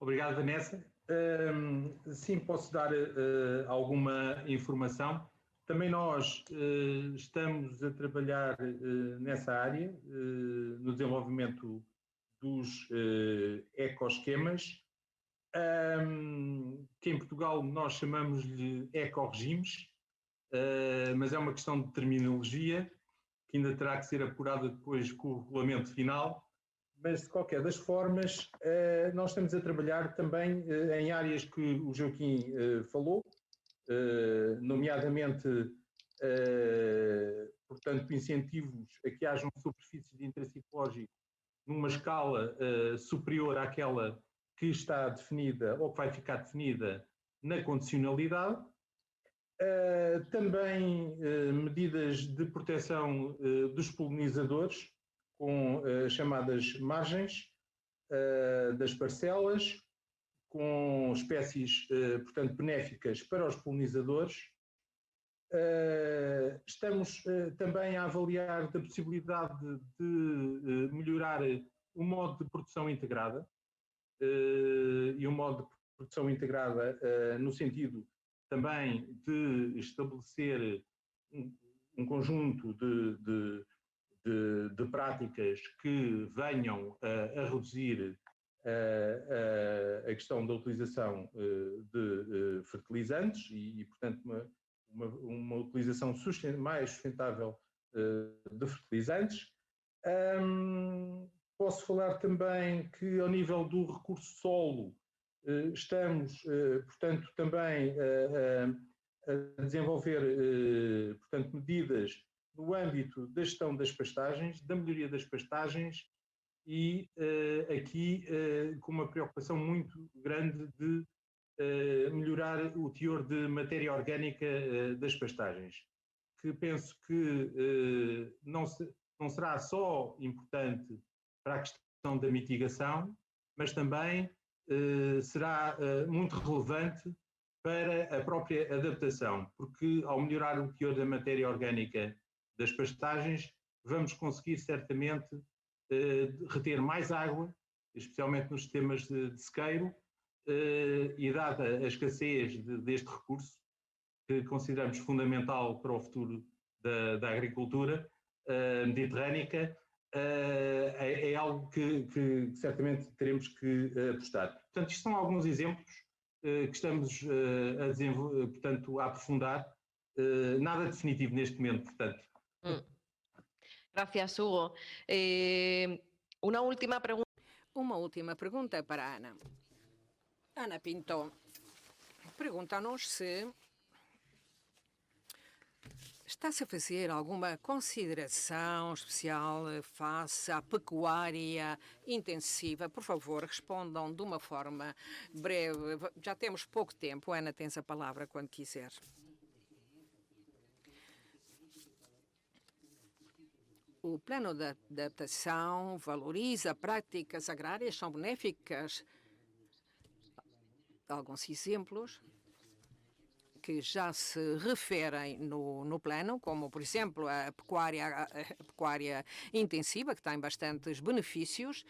Obrigado, Vanessa. Sim, posso dar alguma informação. Também nós estamos a trabalhar nessa área, no desenvolvimento dos ecoesquemas, que em Portugal nós chamamos de ecorregimes, mas é uma questão de terminologia que ainda terá que ser apurada depois com o regulamento final. Mas, de qualquer das formas, nós estamos a trabalhar também em áreas que o Joaquim falou, nomeadamente, portanto, incentivos a que hajam superfícies de interesse ecológico numa escala superior àquela que está definida ou que vai ficar definida na condicionalidade. Também medidas de proteção dos polinizadores, com chamadas margens das parcelas, com espécies, portanto, benéficas para os polinizadores. Estamos também a avaliar da possibilidade de melhorar o modo de produção integrada, e o modo de produção integrada no sentido também de estabelecer um conjunto de práticas que venham a reduzir a questão da utilização de fertilizantes e portanto, uma utilização mais sustentável de fertilizantes. Posso falar também que, ao nível do recurso solo, estamos, portanto, também a desenvolver, portanto, medidas no âmbito da gestão das pastagens, da melhoria das pastagens e aqui com uma preocupação muito grande de melhorar o teor de matéria orgânica das pastagens, que penso que não será só importante para a questão da mitigação, mas também será muito relevante para a própria adaptação, porque ao melhorar o teor da matéria orgânica das pastagens, vamos conseguir certamente reter mais água, especialmente nos sistemas de sequeiro, e dada a escassez deste recurso, que consideramos fundamental para o futuro da agricultura mediterrânea, é algo que certamente teremos que apostar. Portanto, isto são alguns exemplos que estamos a desenvolver, portanto, a aprofundar. Nada definitivo neste momento, portanto. Gracias, Hugo. Uma última pergunta. Uma última pergunta para a Ana. Ana Pinto pergunta-nos se está-se a fazer alguma consideração especial face à pecuária intensiva. Por favor, respondam de uma forma breve. Já temos pouco tempo. Ana, tens a palavra quando quiser. O plano de adaptação valoriza práticas agrárias, são benéficas. Alguns exemplos que já se referem no plano, como, por exemplo, a pecuária intensiva, que tem bastantes benefícios.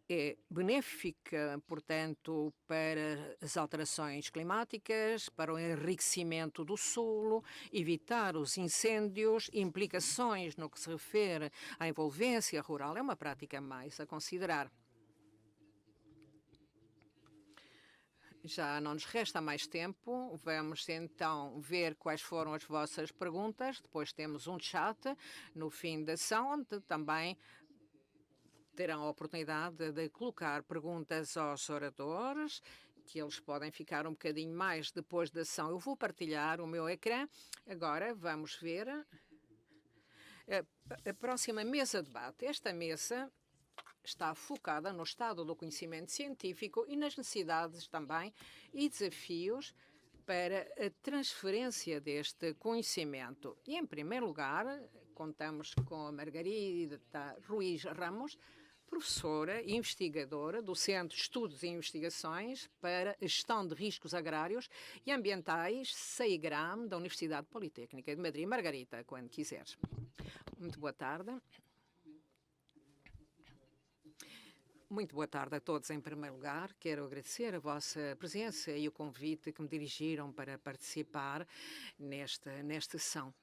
É benéfica, portanto, para as alterações climáticas, para o enriquecimento do solo, evitar os incêndios, implicações no que se refere à envolvência rural. É uma prática mais a considerar. Já não nos resta mais tempo, vamos então ver quais foram as vossas perguntas. Depois temos um chat no fim da sessão, onde também terão a oportunidade de colocar perguntas aos oradores, que eles podem ficar um bocadinho mais depois da sessão. Eu vou partilhar o meu ecrã. Agora vamos ver a próxima mesa de debate. Esta mesa está focada no estado do conhecimento científico e nas necessidades também e desafios para a transferência deste conhecimento. E, em primeiro lugar, contamos com a Margarida Ruiz Ramos, professora e investigadora do Centro de Estudos e Investigações para a Gestão de Riscos Agrários e Ambientais, CEIGRAM, da Universidade Politécnica de Madrid. Margarida, quando quiseres. Muito boa tarde. Muito boa tarde a todos. Em primeiro lugar, quero agradecer a vossa presença e o convite que me dirigiram para participar nesta sessão.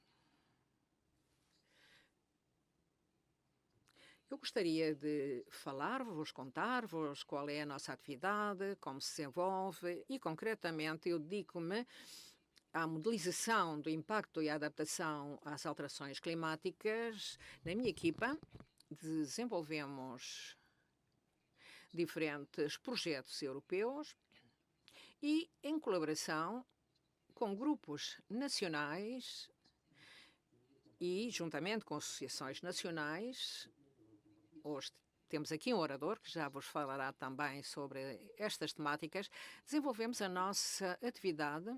Eu gostaria de falar-vos, contar-vos qual é a nossa atividade, como se desenvolve e, concretamente, eu dedico-me à modelização do impacto e à adaptação às alterações climáticas. Na minha equipa, desenvolvemos diferentes projetos europeus e, em colaboração com grupos nacionais e, juntamente com associações nacionais, hoje temos aqui um orador que já vos falará também sobre estas temáticas, desenvolvemos a nossa atividade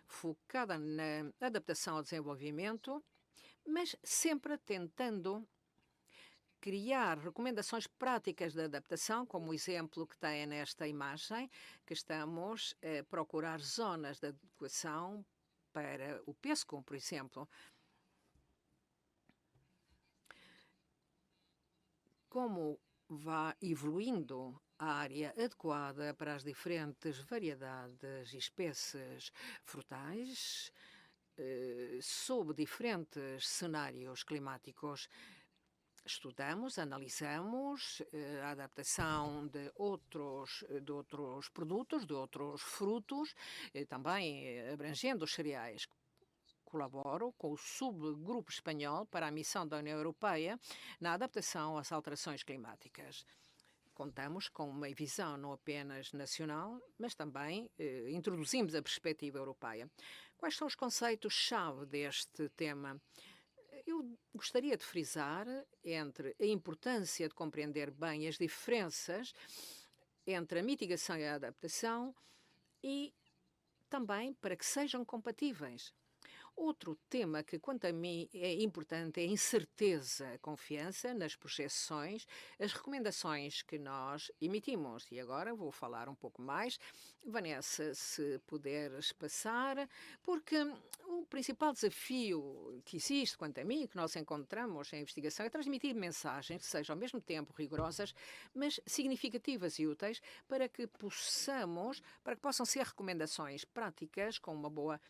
focada na adaptação ao desenvolvimento, mas sempre tentando criar recomendações práticas de adaptação, como o exemplo que tem nesta imagem, que estamos a procurar zonas de adequação para o pesco, por exemplo. Como vai evoluindo a área adequada para as diferentes variedades e espécies frutais, sob diferentes cenários climáticos. Estudamos, analisamos a adaptação de outros produtos, de outros frutos, também abrangendo os cereais. Colaboro com o subgrupo espanhol para a missão da União Europeia na adaptação às alterações climáticas. Contamos com uma visão não apenas nacional, mas também introduzimos a perspectiva europeia. Quais são os conceitos-chave deste tema? Eu gostaria de frisar entre a importância de compreender bem as diferenças entre a mitigação e a adaptação e também para que sejam compatíveis. Outro tema que, quanto a mim, é importante é a incerteza, a confiança nas projeções, as recomendações que nós emitimos. E agora vou falar um pouco mais. Vanessa, se puderes passar, porque o principal desafio que existe, quanto a mim, que nós encontramos em investigação, é transmitir mensagens que sejam ao mesmo tempo rigorosas, mas significativas e úteis para que possam ser recomendações práticas com uma boa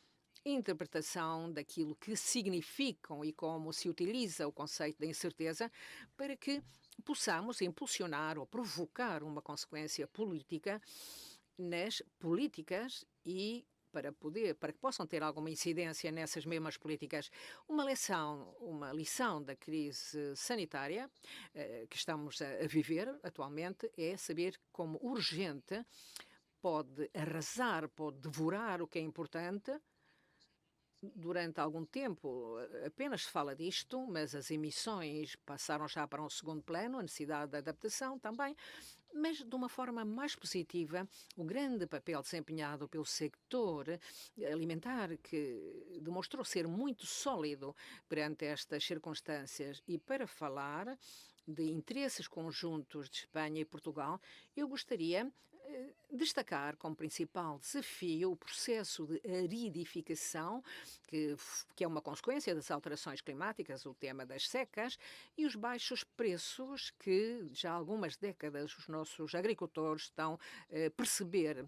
interpretação daquilo que significam e como se utiliza o conceito da incerteza para que possamos impulsionar ou provocar uma consequência política nas políticas e para que possam ter alguma incidência nessas mesmas políticas. Uma lição da crise sanitária que estamos a viver atualmente é saber como urgente pode arrasar, pode devorar o que é importante. Durante algum tempo apenas se fala disto, mas as emissões passaram já para um segundo plano, a necessidade de adaptação também, mas de uma forma mais positiva, o grande papel desempenhado pelo sector alimentar, que demonstrou ser muito sólido perante estas circunstâncias. E para falar de interesses conjuntos de Espanha e Portugal, eu gostaria destacar como principal desafio o processo de aridificação, que é uma consequência das alterações climáticas, o tema das secas, e os baixos preços que já há algumas décadas os nossos agricultores estão a perceber.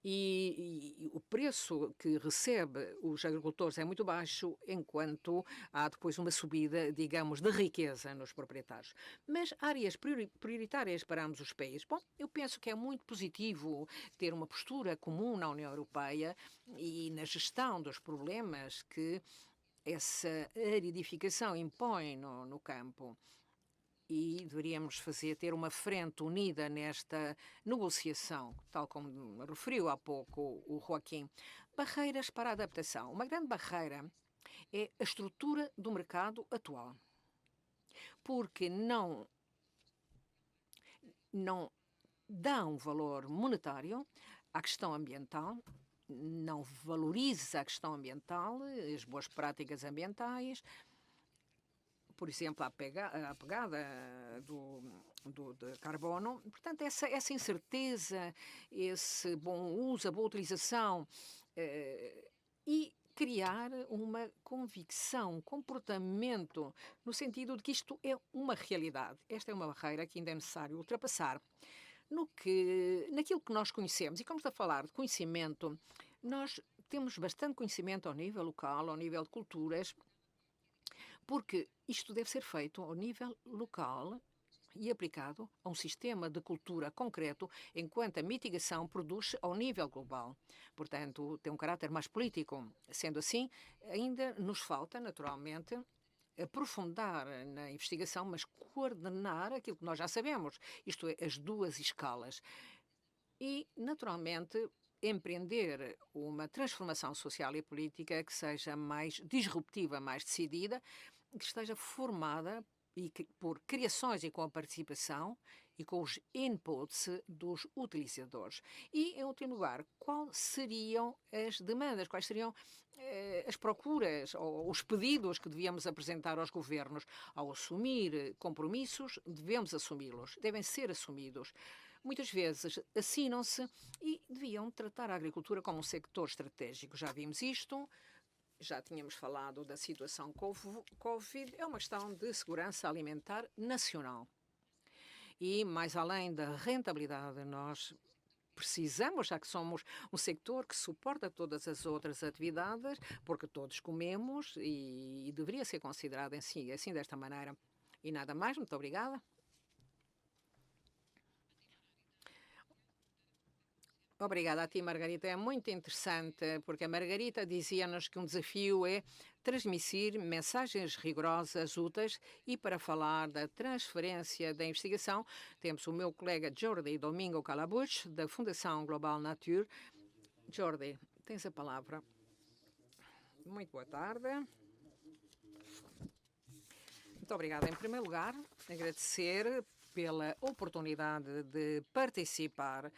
E o preço que recebe os agricultores é muito baixo, enquanto há depois uma subida, digamos, de riqueza nos proprietários. Mas áreas prioritárias para ambos os países. Bom, eu penso que é muito positivo ter uma postura comum na União Europeia e na gestão dos problemas que essa aridificação impõe no campo. E deveríamos ter uma frente unida nesta negociação, tal como referiu há pouco o Joaquim. Barreiras para a adaptação. Uma grande barreira é a estrutura do mercado atual, porque não dá um valor monetário à questão ambiental, não valoriza a questão ambiental, as boas práticas ambientais, por exemplo, a pegada de carbono. Portanto, essa incerteza, esse bom uso, a boa utilização e criar uma convicção, um comportamento, no sentido de que isto é uma realidade. Esta é uma barreira que ainda é necessário ultrapassar. Naquilo que nós conhecemos, e como está a falar de conhecimento, nós temos bastante conhecimento ao nível local, ao nível de culturas, porque isto deve ser feito ao nível local e aplicado a um sistema de cultura concreto, enquanto a mitigação produz ao nível global. Portanto, tem um caráter mais político. Sendo assim, ainda nos falta, naturalmente, aprofundar na investigação, mas coordenar aquilo que nós já sabemos, isto é, as duas escalas. E, naturalmente, empreender uma transformação social e política que seja mais disruptiva, mais decidida, que esteja formada por criações e com a participação e com os inputs dos utilizadores. E, em último lugar, quais seriam as demandas, quais seriam as procuras ou os pedidos que devíamos apresentar aos governos? Ao assumir compromissos, devemos assumi-los, devem ser assumidos. Muitas vezes assinam-se e deviam tratar a agricultura como um sector estratégico. Já vimos isto. Já tínhamos falado da situação Covid, é uma questão de segurança alimentar nacional. E, mais além da rentabilidade, nós precisamos, já que somos um sector que suporta todas as outras atividades, porque todos comemos e deveria ser considerado assim desta maneira. E nada mais, muito obrigada. Obrigada a ti, Margarita. É muito interessante, porque a Margarita dizia-nos que um desafio é transmitir mensagens rigorosas, úteis, e para falar da transferência da investigação, temos o meu colega Jordi Domingo Calabuch, da Fundação Global Nature. Jordi, tens a palavra. Muito boa tarde. Muito obrigada. Em primeiro lugar, agradecer pela oportunidade de participar.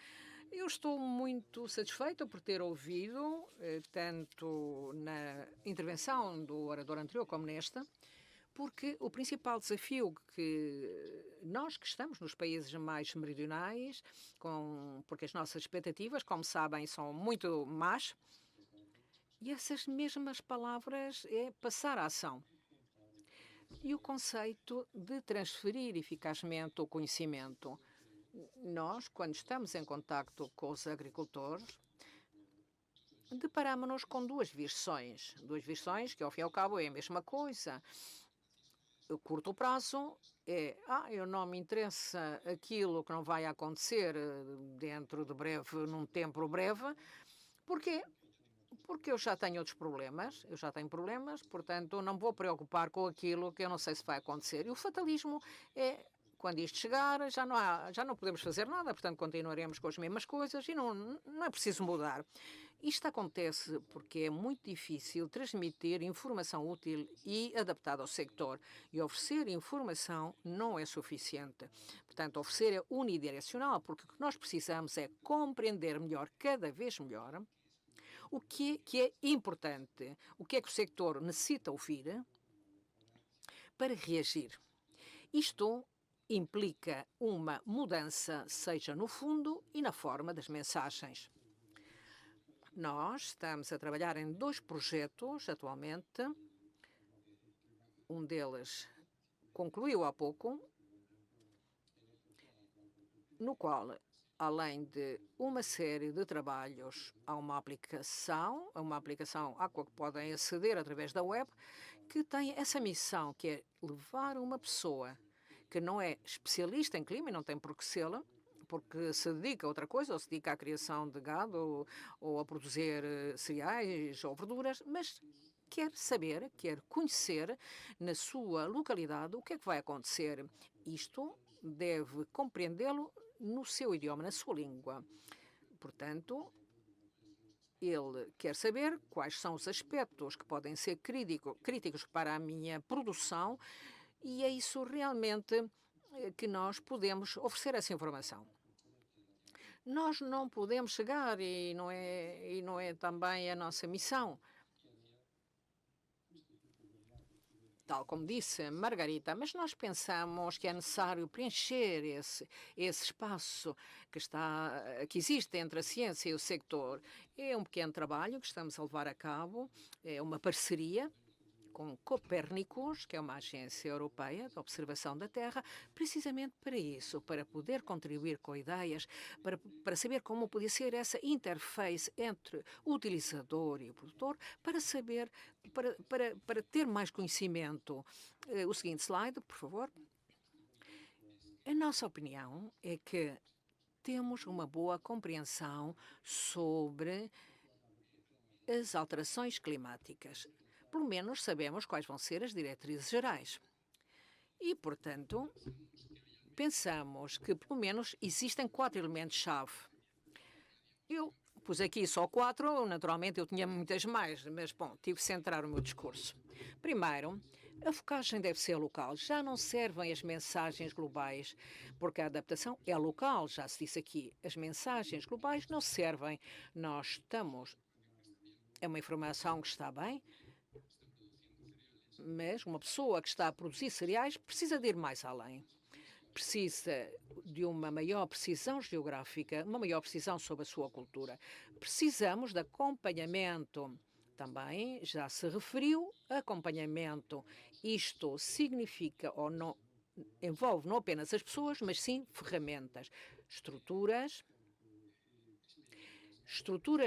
Eu estou muito satisfeita por ter ouvido, tanto na intervenção do orador anterior como nesta, porque o principal desafio que nós que estamos nos países mais meridionais, porque as nossas expectativas, como sabem, são muito más, e essas mesmas palavras é passar à ação. E o conceito de transferir eficazmente o conhecimento. Nós, quando estamos em contacto com os agricultores, deparamos-nos com duas versões que, ao fim e ao cabo, é a mesma coisa. O curto prazo é, eu não me interessa aquilo que não vai acontecer dentro de breve, num tempo breve. Porquê? Porque eu já tenho outros problemas, portanto, não vou preocupar com aquilo que eu não sei se vai acontecer. E o fatalismo é, quando isto chegar, já não podemos fazer nada, portanto, continuaremos com as mesmas coisas e não é preciso mudar. Isto acontece porque é muito difícil transmitir informação útil e adaptada ao sector. E oferecer informação não é suficiente. Portanto, oferecer é unidirecional, porque o que nós precisamos é compreender melhor, cada vez melhor, o que é importante, o que é que o sector necessita ouvir para reagir. Isto implica uma mudança, seja no fundo e na forma das mensagens. Nós estamos a trabalhar em 2 projetos atualmente. Um deles concluiu há pouco, no qual, além de uma série de trabalhos, há uma aplicação à qual podem aceder através da web, que tem essa missão, que é levar uma pessoa que não é especialista em clima e não tem por que sê-la, porque se dedica a outra coisa, ou se dedica à criação de gado, ou a produzir cereais ou verduras, mas quer saber, quer conhecer na sua localidade o que é que vai acontecer. Isto deve compreendê-lo no seu idioma, na sua língua. Portanto, ele quer saber quais são os aspectos que podem ser críticos para a minha produção, e é isso realmente que nós podemos oferecer essa informação. Nós não podemos chegar, e não é também a nossa missão, tal como disse Margarita, mas nós pensamos que é necessário preencher esse espaço que existe entre a ciência e o sector. É um pequeno trabalho que estamos a levar a cabo, é uma parceria com Copérnicos, que é uma agência europeia de observação da Terra, precisamente para isso, para poder contribuir com ideias, para saber como podia ser essa interface entre o utilizador e o produtor, para saber, para ter mais conhecimento. O seguinte slide, por favor. A nossa opinião é que temos uma boa compreensão sobre as alterações climáticas. Pelo menos sabemos quais vão ser as diretrizes gerais. E, portanto, pensamos que, pelo menos, existem 4 elementos-chave. Eu pus aqui só 4, naturalmente eu tinha muitas mais, mas, bom, tive que centrar o meu discurso. Primeiro, a focagem deve ser local. Já não servem as mensagens globais, porque a adaptação é local, já se disse aqui. As mensagens globais não servem. Nós estamos... É uma informação que está bem, mas uma pessoa que está a produzir cereais precisa de ir mais além. Precisa de uma maior precisão geográfica, uma maior precisão sobre a sua cultura. Precisamos de acompanhamento. Também já se referiu acompanhamento. Isto significa ou não envolve não apenas as pessoas, mas sim ferramentas, estruturas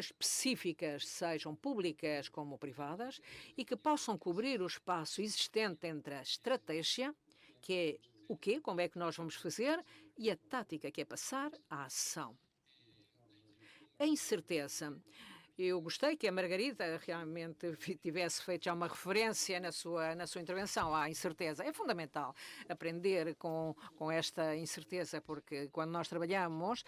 específicas, sejam públicas como privadas, e que possam cobrir o espaço existente entre a estratégia, que é o quê, como é que nós vamos fazer, e a tática, que é passar à ação. A incerteza. Eu gostei que a Margarida realmente tivesse feito já uma referência na sua intervenção à incerteza. É fundamental aprender com esta incerteza, porque quando nós trabalhamos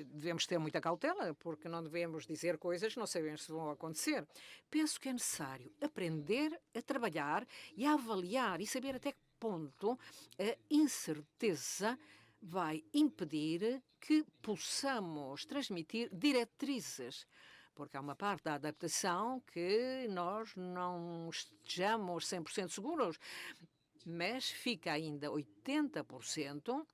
devemos ter muita cautela, porque não devemos dizer coisas que não sabemos se vão acontecer. Penso que é necessário aprender a trabalhar e a avaliar e saber até que ponto a incerteza vai impedir que possamos transmitir diretrizes, porque há uma parte da adaptação que nós não estejamos 100% seguros, mas fica ainda 80%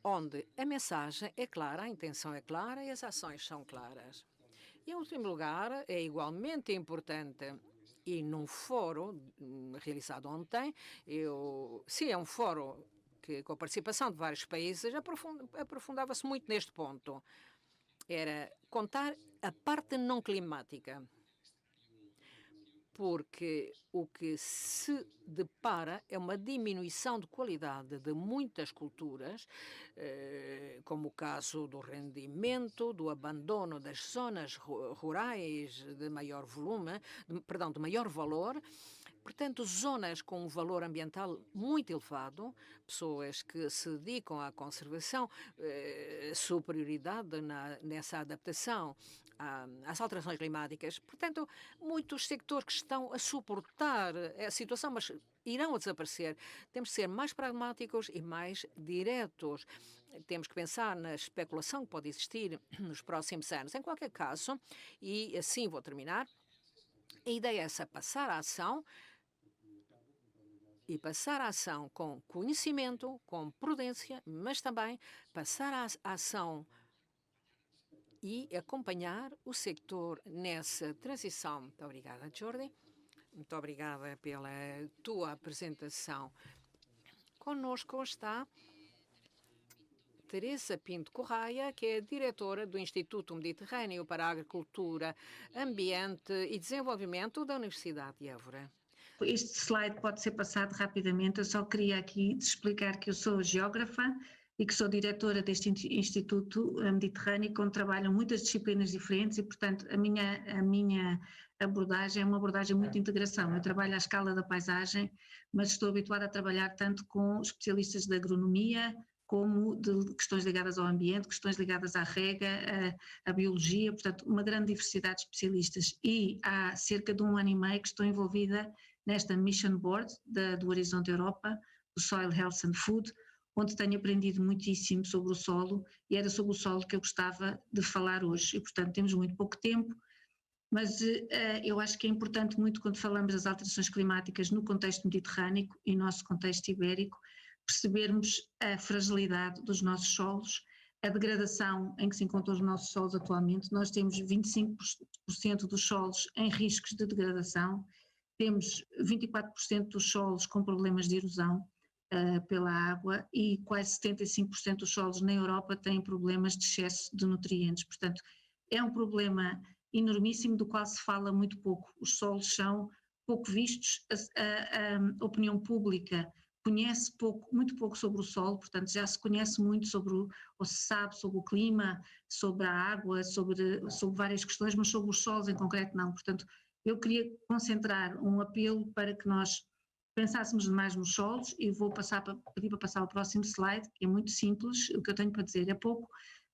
onde a mensagem é clara, a intenção é clara e as ações são claras. E, em último lugar, é igualmente importante, e num fórum realizado ontem, é um fórum que, com a participação de vários países, aprofundava-se muito neste ponto. Era contar a parte não climática, porque o que se depara é uma diminuição de qualidade de muitas culturas, como o caso do rendimento, do abandono das zonas rurais de maior volume, de maior valor. Portanto, zonas com um valor ambiental muito elevado, pessoas que se dedicam à conservação, superioridade nessa adaptação às alterações climáticas. Portanto, muitos sectores que estão a suportar a situação, mas irão desaparecer. Temos de ser mais pragmáticos e mais diretos. Temos que pensar na especulação que pode existir nos próximos anos. Em qualquer caso, e assim vou terminar, a ideia é essa: passar à ação, e passar a ação com conhecimento, com prudência, mas também passar a ação e acompanhar o sector nessa transição. Muito obrigada, Jordi. Muito obrigada pela tua apresentação. Conosco está Teresa Pinto Correia, que é diretora do Instituto Mediterrâneo para a Agricultura, Ambiente e Desenvolvimento da Universidade de Évora. Este slide pode ser passado rapidamente. Eu só queria aqui explicar que eu sou geógrafa e que sou diretora deste Instituto Mediterrâneo, onde trabalham muitas disciplinas diferentes e, portanto, a minha abordagem é uma abordagem muito de integração. Eu trabalho à escala da paisagem, mas estou habituada a trabalhar tanto com especialistas de agronomia, como de questões ligadas ao ambiente, questões ligadas à rega, à biologia, portanto, uma grande diversidade de especialistas. E há cerca de 1 ano e meio que estou envolvida nesta Mission Board do Horizonte Europa, do Soil Health and Food, onde tenho aprendido muitíssimo sobre o solo, e era sobre o solo que eu gostava de falar hoje. E, portanto, temos muito pouco tempo, mas eu acho que é importante muito, quando falamos das alterações climáticas no contexto mediterrâneo e no nosso contexto ibérico, percebermos a fragilidade dos nossos solos, a degradação em que se encontram os nossos solos atualmente. Nós temos 25% dos solos em riscos de degradação, temos 24% dos solos com problemas de erosão pela água e quase 75% dos solos na Europa têm problemas de excesso de nutrientes. Portanto, é um problema enormíssimo do qual se fala muito pouco. Os solos são pouco vistos, a opinião pública conhece muito pouco sobre o solo, portanto já se conhece muito ou se sabe sobre o clima, sobre a água, sobre várias questões, mas sobre os solos em concreto não. Portanto, eu queria concentrar um apelo para que nós pensássemos mais nos solos e vou pedir para passar ao próximo slide, que é muito simples, o que eu tenho para dizer é pouco,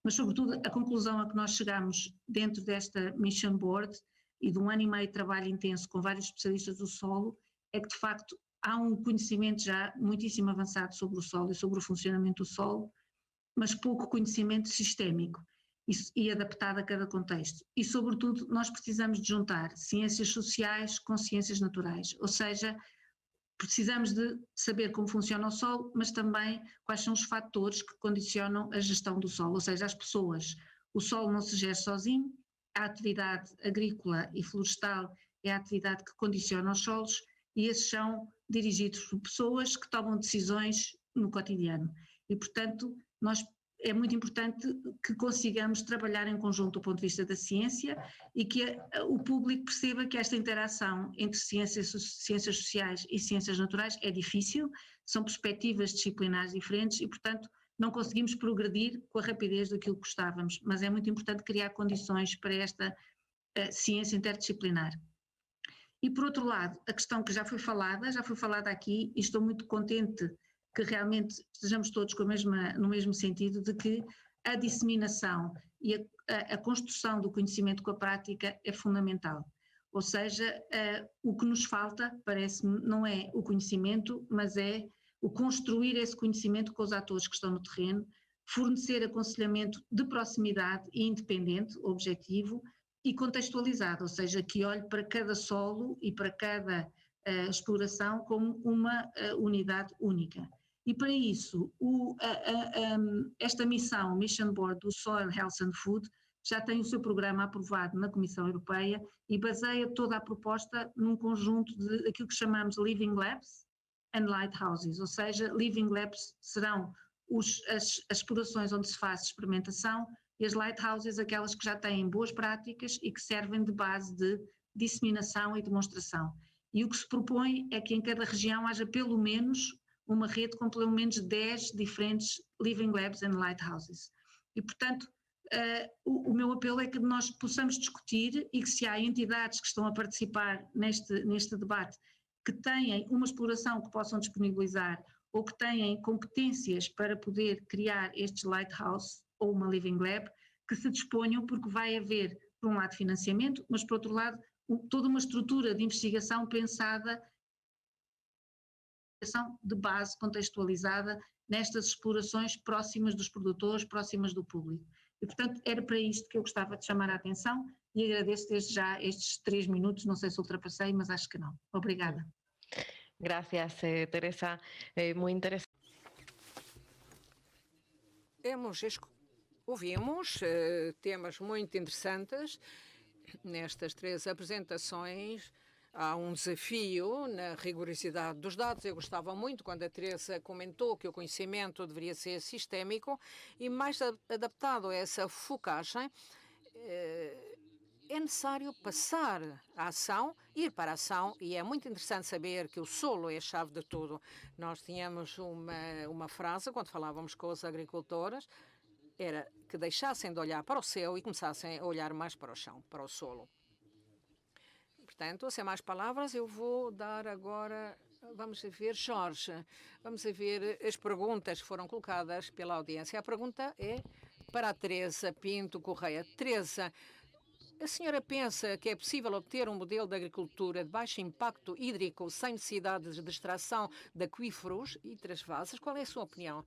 mas sobretudo a conclusão a que nós chegamos dentro desta Mission Board e de 1 ano e meio de trabalho intenso com vários especialistas do solo, é que de facto há um conhecimento já muitíssimo avançado sobre o solo e sobre o funcionamento do solo, mas pouco conhecimento sistémico e adaptado a cada contexto. E sobretudo nós precisamos de juntar ciências sociais com ciências naturais, ou seja, precisamos de saber como funciona o solo, mas também quais são os fatores que condicionam a gestão do solo, ou seja, as pessoas. O solo não se gera sozinho, a atividade agrícola e florestal é a atividade que condiciona os solos e esses são dirigidos por pessoas que tomam decisões no cotidiano. E, portanto, é muito importante que consigamos trabalhar em conjunto do ponto de vista da ciência e que o público perceba que esta interação entre ciências sociais e ciências naturais é difícil, são perspectivas disciplinares diferentes e, portanto, não conseguimos progredir com a rapidez daquilo que gostávamos, mas é muito importante criar condições para esta ciência interdisciplinar. E, por outro lado, a questão que já foi falada aqui, e estou muito contente que realmente estejamos todos no mesmo sentido, de que a disseminação e a construção do conhecimento com a prática é fundamental. Ou seja, o que nos falta, parece-me, não é o conhecimento, mas é o construir esse conhecimento com os atores que estão no terreno, fornecer aconselhamento de proximidade e independente, objetivo, e contextualizado, ou seja, que olhe para cada solo e para cada exploração como uma unidade única. E para isso, esta missão, Mission Board do Soil Health and Food, já tem o seu programa aprovado na Comissão Europeia e baseia toda a proposta num conjunto de aquilo que chamamos Living Labs and Lighthouses, ou seja, Living Labs serão as explorações onde se faz experimentação e as lighthouses aquelas que já têm boas práticas e que servem de base de disseminação e demonstração. E o que se propõe é que em cada região haja pelo menos uma rede com pelo menos 10 diferentes Living Labs and Lighthouses. E, portanto, o meu apelo é que nós possamos discutir e que se há entidades que estão a participar neste debate que têm uma exploração que possam disponibilizar ou que têm competências para poder criar estes Lighthouse ou uma Living Lab, que se disponham, porque vai haver, por um lado, financiamento, mas, por outro lado, toda uma estrutura de investigação pensada de base contextualizada nestas explorações próximas dos produtores, próximas do público. E, portanto, era para isto que eu gostava de chamar a atenção e agradeço desde já estes 3 minutos, não sei se ultrapassei, mas acho que não. Obrigada. Gracias, Teresa. Muy interesante. Ouvimos temas muito interessantes nestas 3 apresentações. Há um desafio na rigorosidade dos dados. Eu gostava muito quando a Teresa comentou que o conhecimento deveria ser sistémico e mais adaptado a essa focagem. É necessário passar a ação, ir para a ação, e é muito interessante saber que o solo é a chave de tudo. Nós tínhamos uma frase quando falávamos com os agricultores, era que deixassem de olhar para o céu e começassem a olhar mais para o chão, para o solo. Portanto, sem mais palavras, eu vou dar agora, vamos ver, Jorge, vamos ver as perguntas que foram colocadas pela audiência. A pergunta é para a Teresa Pinto Correia. Teresa, a senhora pensa que é possível obter um modelo de agricultura de baixo impacto hídrico sem necessidades de extração de aquíferos e trasvasas? Qual é a sua opinião?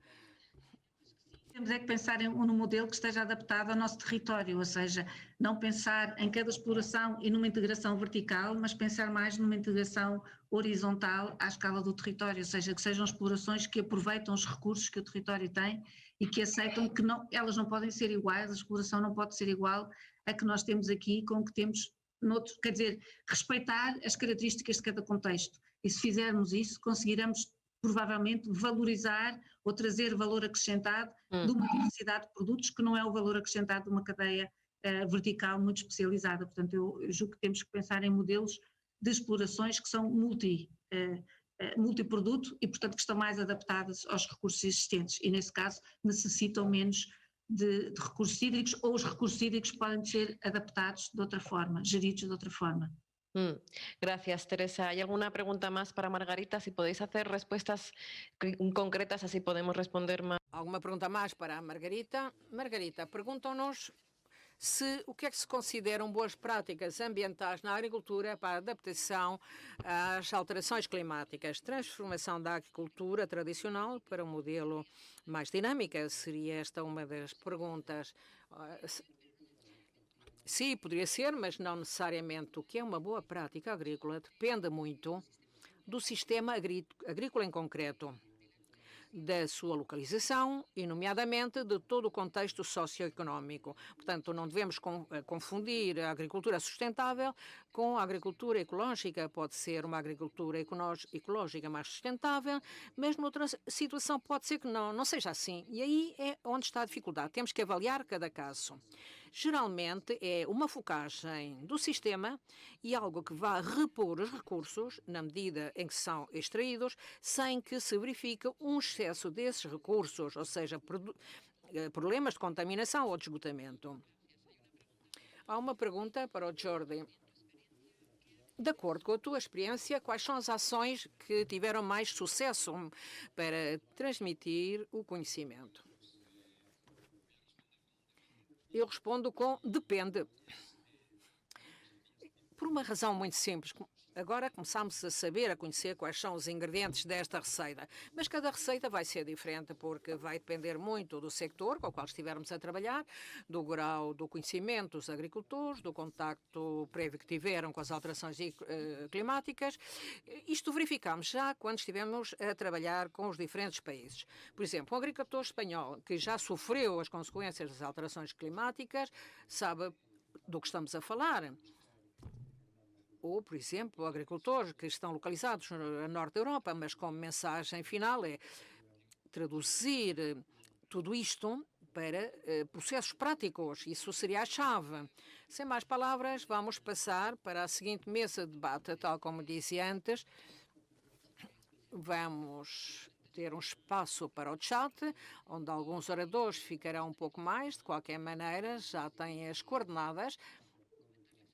Temos é que pensar num modelo que esteja adaptado ao nosso território, ou seja, não pensar em cada exploração e numa integração vertical, mas pensar mais numa integração horizontal à escala do território, ou seja, que sejam explorações que aproveitam os recursos que o território tem e que aceitam que não, elas não podem ser iguais, a exploração não pode ser igual a que nós temos aqui com o que temos noutro, quer dizer, respeitar as características de cada contexto. E se fizermos isso, conseguiremos provavelmente valorizar ou trazer valor acrescentado de uma diversidade de produtos que não é o valor acrescentado de uma cadeia vertical muito especializada. Portanto, eu julgo que temos que pensar em modelos de explorações que são multiproduto e, portanto, que estão mais adaptadas aos recursos existentes e, nesse caso, necessitam menos de recursos hídricos, ou os recursos hídricos podem ser adaptados de outra forma, geridos de outra forma. Gracias, Teresa. ¿Hay alguna pregunta más para Margarita? Si podéis hacer respuestas concretas, así podemos responder más. Alguma pergunta mais para a Margarita? Margarita, perguntam-nos o que é que se consideram boas práticas ambientais na agricultura para a adaptação às alterações climáticas. Transformação da agricultura tradicional para um modelo mais dinâmica, seria esta uma das perguntas. Sim, poderia ser, mas não necessariamente. O que é uma boa prática agrícola depende muito do sistema agrícola em concreto, da sua localização e, nomeadamente, de todo o contexto socioeconómico. Portanto, não devemos confundir a agricultura sustentável com a agricultura ecológica. Pode ser uma agricultura ecológica mais sustentável, mas noutra situação pode ser que não seja assim. E aí é onde está a dificuldade. Temos que avaliar cada caso. Geralmente é uma focagem do sistema e algo que vá repor os recursos na medida em que são extraídos, sem que se verifique um excesso desses recursos, ou seja, problemas de contaminação ou de esgotamento. Há uma pergunta para o Jordi. De acordo com a tua experiência, quais são as ações que tiveram mais sucesso para transmitir o conhecimento? Eu respondo com depende. Por uma razão muito simples. Agora começamos a conhecer quais são os ingredientes desta receita. Mas cada receita vai ser diferente porque vai depender muito do sector com o qual estivermos a trabalhar, do grau do conhecimento dos agricultores, do contacto prévio que tiveram com as alterações climáticas. Isto verificamos já quando estivemos a trabalhar com os diferentes países. Por exemplo, um agricultor espanhol que já sofreu as consequências das alterações climáticas sabe do que estamos a falar. Ou, por exemplo, agricultores que estão localizados no norte da Europa, mas como mensagem final é traduzir tudo isto para processos práticos. Isso seria a chave. Sem mais palavras, vamos passar para a seguinte mesa de debate. Tal como disse antes, vamos ter um espaço para o chat, onde alguns oradores ficarão um pouco mais. De qualquer maneira, já têm as coordenadas,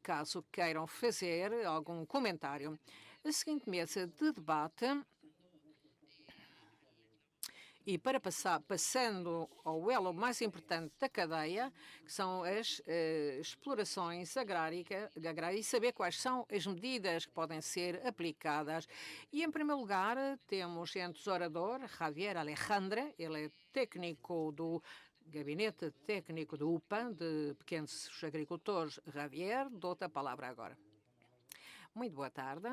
caso queiram fazer algum comentário. A seguinte mesa de debate, e para passando ao elo mais importante da cadeia, que são as explorações agrárias, e saber quais são as medidas que podem ser aplicadas. E, em primeiro lugar, temos entre os oradores Javier Alejandra, ele é técnico do Gabinete Técnico do UPA, de Pequenos Agricultores. Javier, dou-te a palavra agora. Muito boa tarde.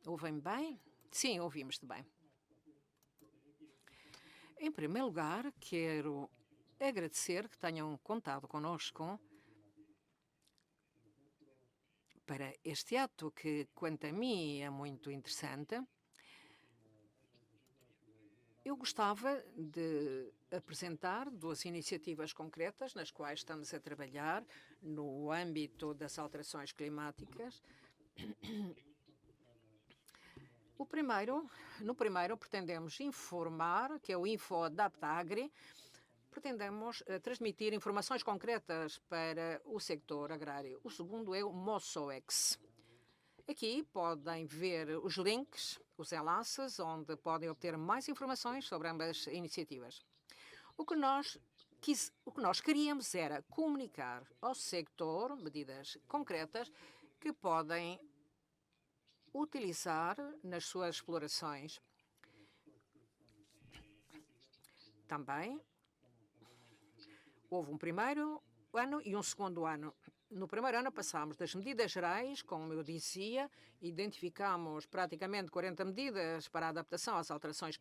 Ouvem-me bem? Sim, ouvimos-te bem. Em primeiro lugar, quero agradecer que tenham contado conosco para este ato que, quanto a mim, é muito interessante. Eu gostava de apresentar duas iniciativas concretas nas quais estamos a trabalhar no âmbito das alterações climáticas. No primeiro, pretendemos informar, que é o InfoAdaptAgri, pretendemos transmitir informações concretas para o sector agrário. O segundo é o MOSOEX. Aqui podem ver os links, os enlaces, onde podem obter mais informações sobre ambas iniciativas. O que nós queríamos era comunicar ao sector medidas concretas que podem utilizar nas suas explorações. Também houve um primeiro ano e um segundo ano. No primeiro ano passámos das medidas gerais, como eu dizia, identificámos praticamente 40 medidas para a adaptação às alterações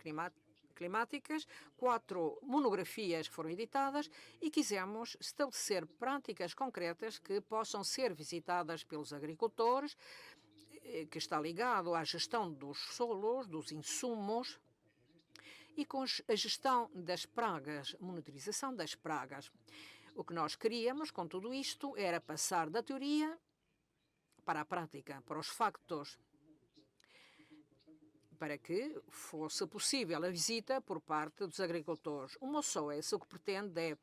climáticas, 4 monografias foram editadas e quisemos estabelecer práticas concretas que possam ser visitadas pelos agricultores, que está ligado à gestão dos solos, dos insumos e com a gestão das pragas, monitorização das pragas. O que nós queríamos com tudo isto era passar da teoria para a prática, para os factos, para que fosse possível a visita por parte dos agricultores. O MOSOES o que pretende é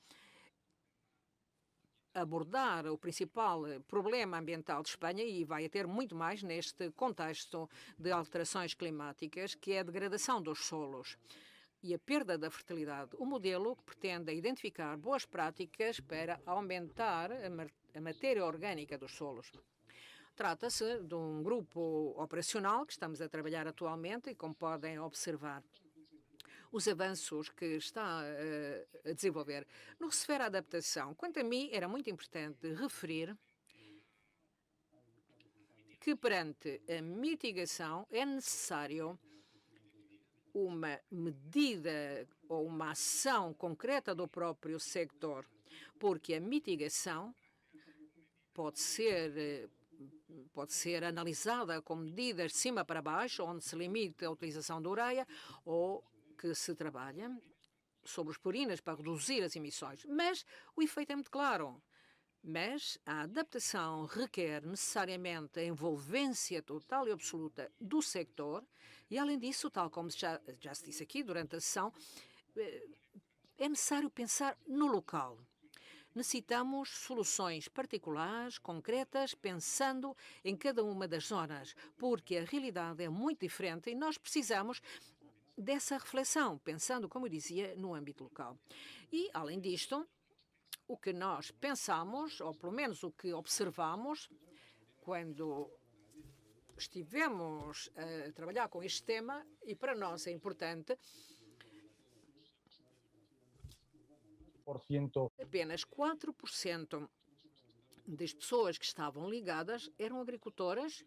abordar o principal problema ambiental de Espanha e vai ter muito mais neste contexto de alterações climáticas, que é a degradação dos solos e a perda da fertilidade. O modelo que pretende identificar boas práticas para aumentar a matéria orgânica dos solos. Trata-se de um grupo operacional que estamos a trabalhar atualmente e, como podem observar, os avanços que está a desenvolver. No que se refere à adaptação, quanto a mim, era muito importante referir que perante a mitigação é necessário uma medida ou uma ação concreta do próprio sector, porque a mitigação pode ser analisada com medidas de cima para baixo, onde se limita a utilização da ureia ou que se trabalha sobre os purinas para reduzir as emissões. Mas o efeito é muito claro. Mas a adaptação requer necessariamente a envolvência total e absoluta do sector e, além disso, tal como já se disse aqui durante a sessão, é necessário pensar no local. Necessitamos soluções particulares, concretas, pensando em cada uma das zonas, porque a realidade é muito diferente e nós precisamos dessa reflexão, pensando, como eu dizia, no âmbito local. E, além disto, o que nós pensamos, ou pelo menos o que observamos, quando estivemos a trabalhar com este tema, e para nós é importante, apenas 4% das pessoas que estavam ligadas eram agricultoras,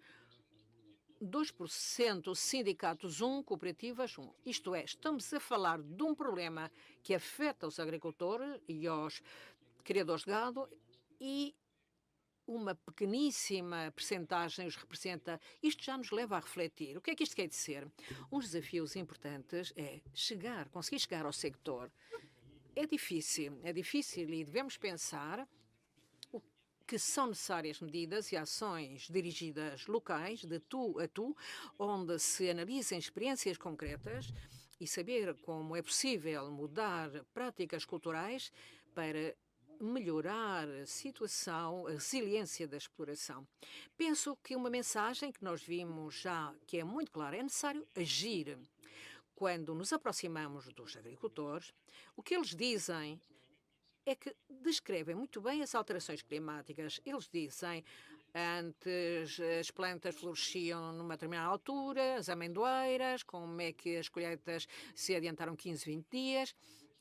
2% sindicatos 1, cooperativas 1. Isto é, estamos a falar de um problema que afeta os agricultores e os criadores de gado e uma pequeníssima percentagem os representa. Isto já nos leva a refletir. O que é que isto quer dizer? Uns desafios importantes é conseguir chegar ao sector. É difícil e devemos pensar que são necessárias medidas e ações dirigidas locais, de tu a tu, onde se analisem experiências concretas e saber como é possível mudar práticas culturais para melhorar a situação, a resiliência da exploração. Penso que uma mensagem que nós vimos já, que é muito clara, é necessário agir. Quando nos aproximamos dos agricultores, o que eles dizem é que descrevem muito bem as alterações climáticas. Eles dizem antes as plantas floresciam numa determinada altura, as amendoeiras, como é que as colheitas se adiantaram 15, 20 dias,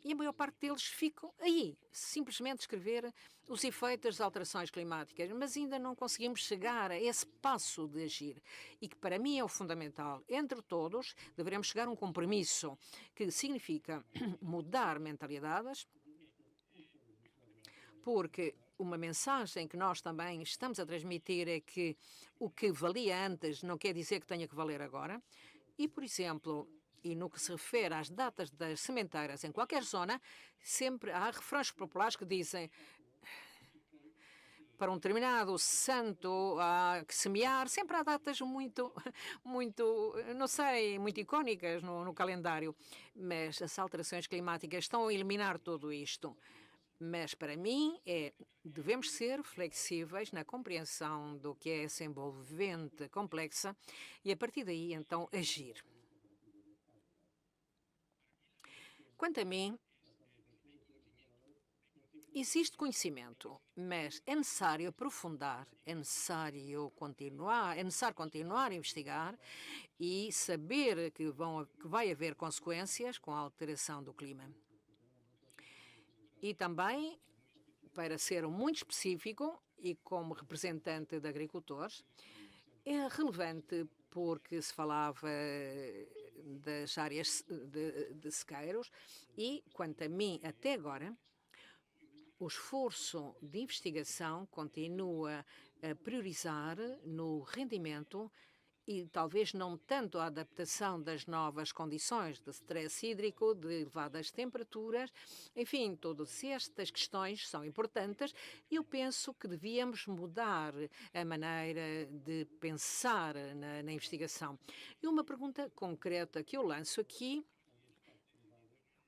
e a maior parte deles ficam aí, simplesmente descrever os efeitos das alterações climáticas, mas ainda não conseguimos chegar a esse passo de agir. E que para mim é o fundamental. Entre todos, devemos chegar a um compromisso que significa mudar mentalidades, porque uma mensagem que nós também estamos a transmitir é que o que valia antes não quer dizer que tenha que valer agora. E, por exemplo, e no que se refere às datas das sementeiras em qualquer zona, sempre há refrões populares que dizem para um determinado santo há que semear, sempre há datas muito, não sei, muito icónicas no calendário. Mas as alterações climáticas estão a eliminar tudo isto. Mas, para mim, devemos ser flexíveis na compreensão do que é essa envolvente complexa e, a partir daí, então, agir. Quanto a mim, existe conhecimento, mas é necessário aprofundar, é necessário continuar a investigar e saber que vai haver consequências com a alteração do clima. E também, para ser muito específico e como representante de agricultores, é relevante porque se falava das áreas de sequeiros e, quanto a mim, até agora, o esforço de investigação continua a priorizar no rendimento e talvez não tanto a adaptação das novas condições de stress hídrico, de elevadas temperaturas, enfim, todas estas questões são importantes e eu penso que devíamos mudar a maneira de pensar na investigação. E uma pergunta concreta que eu lanço aqui: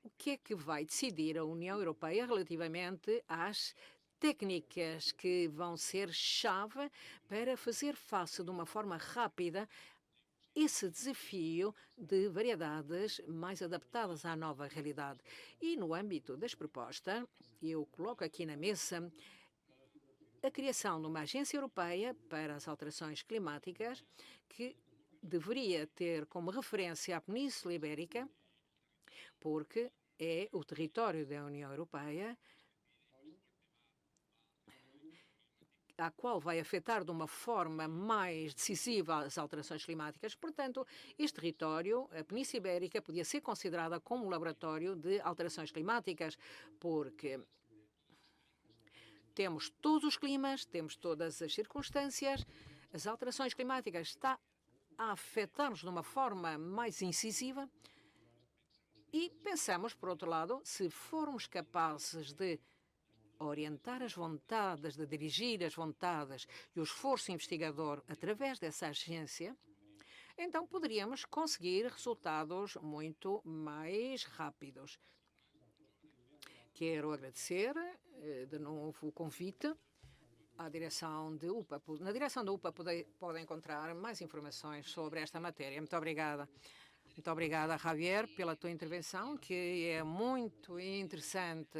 o que é que vai decidir a União Europeia relativamente às técnicas que vão ser chave para fazer face de uma forma rápida esse desafio de variedades mais adaptadas à nova realidade? E no âmbito das propostas, eu coloco aqui na mesa a criação de uma agência europeia para as alterações climáticas que deveria ter como referência a Península Ibérica, porque é o território da União Europeia a qual vai afetar de uma forma mais decisiva as alterações climáticas. Portanto, este território, a Península Ibérica, podia ser considerada como um laboratório de alterações climáticas, porque temos todos os climas, temos todas as circunstâncias, as alterações climáticas estão a afetar-nos de uma forma mais incisiva e pensamos, por outro lado, se formos capazes de orientar as vontades, de dirigir as vontades e o esforço investigador através dessa agência, então poderíamos conseguir resultados muito mais rápidos. Quero agradecer de novo o convite à direção de UPA. Na direção da UPA podem encontrar mais informações sobre esta matéria. Muito obrigada. Muito obrigada, Javier, pela tua intervenção, que é muito interessante.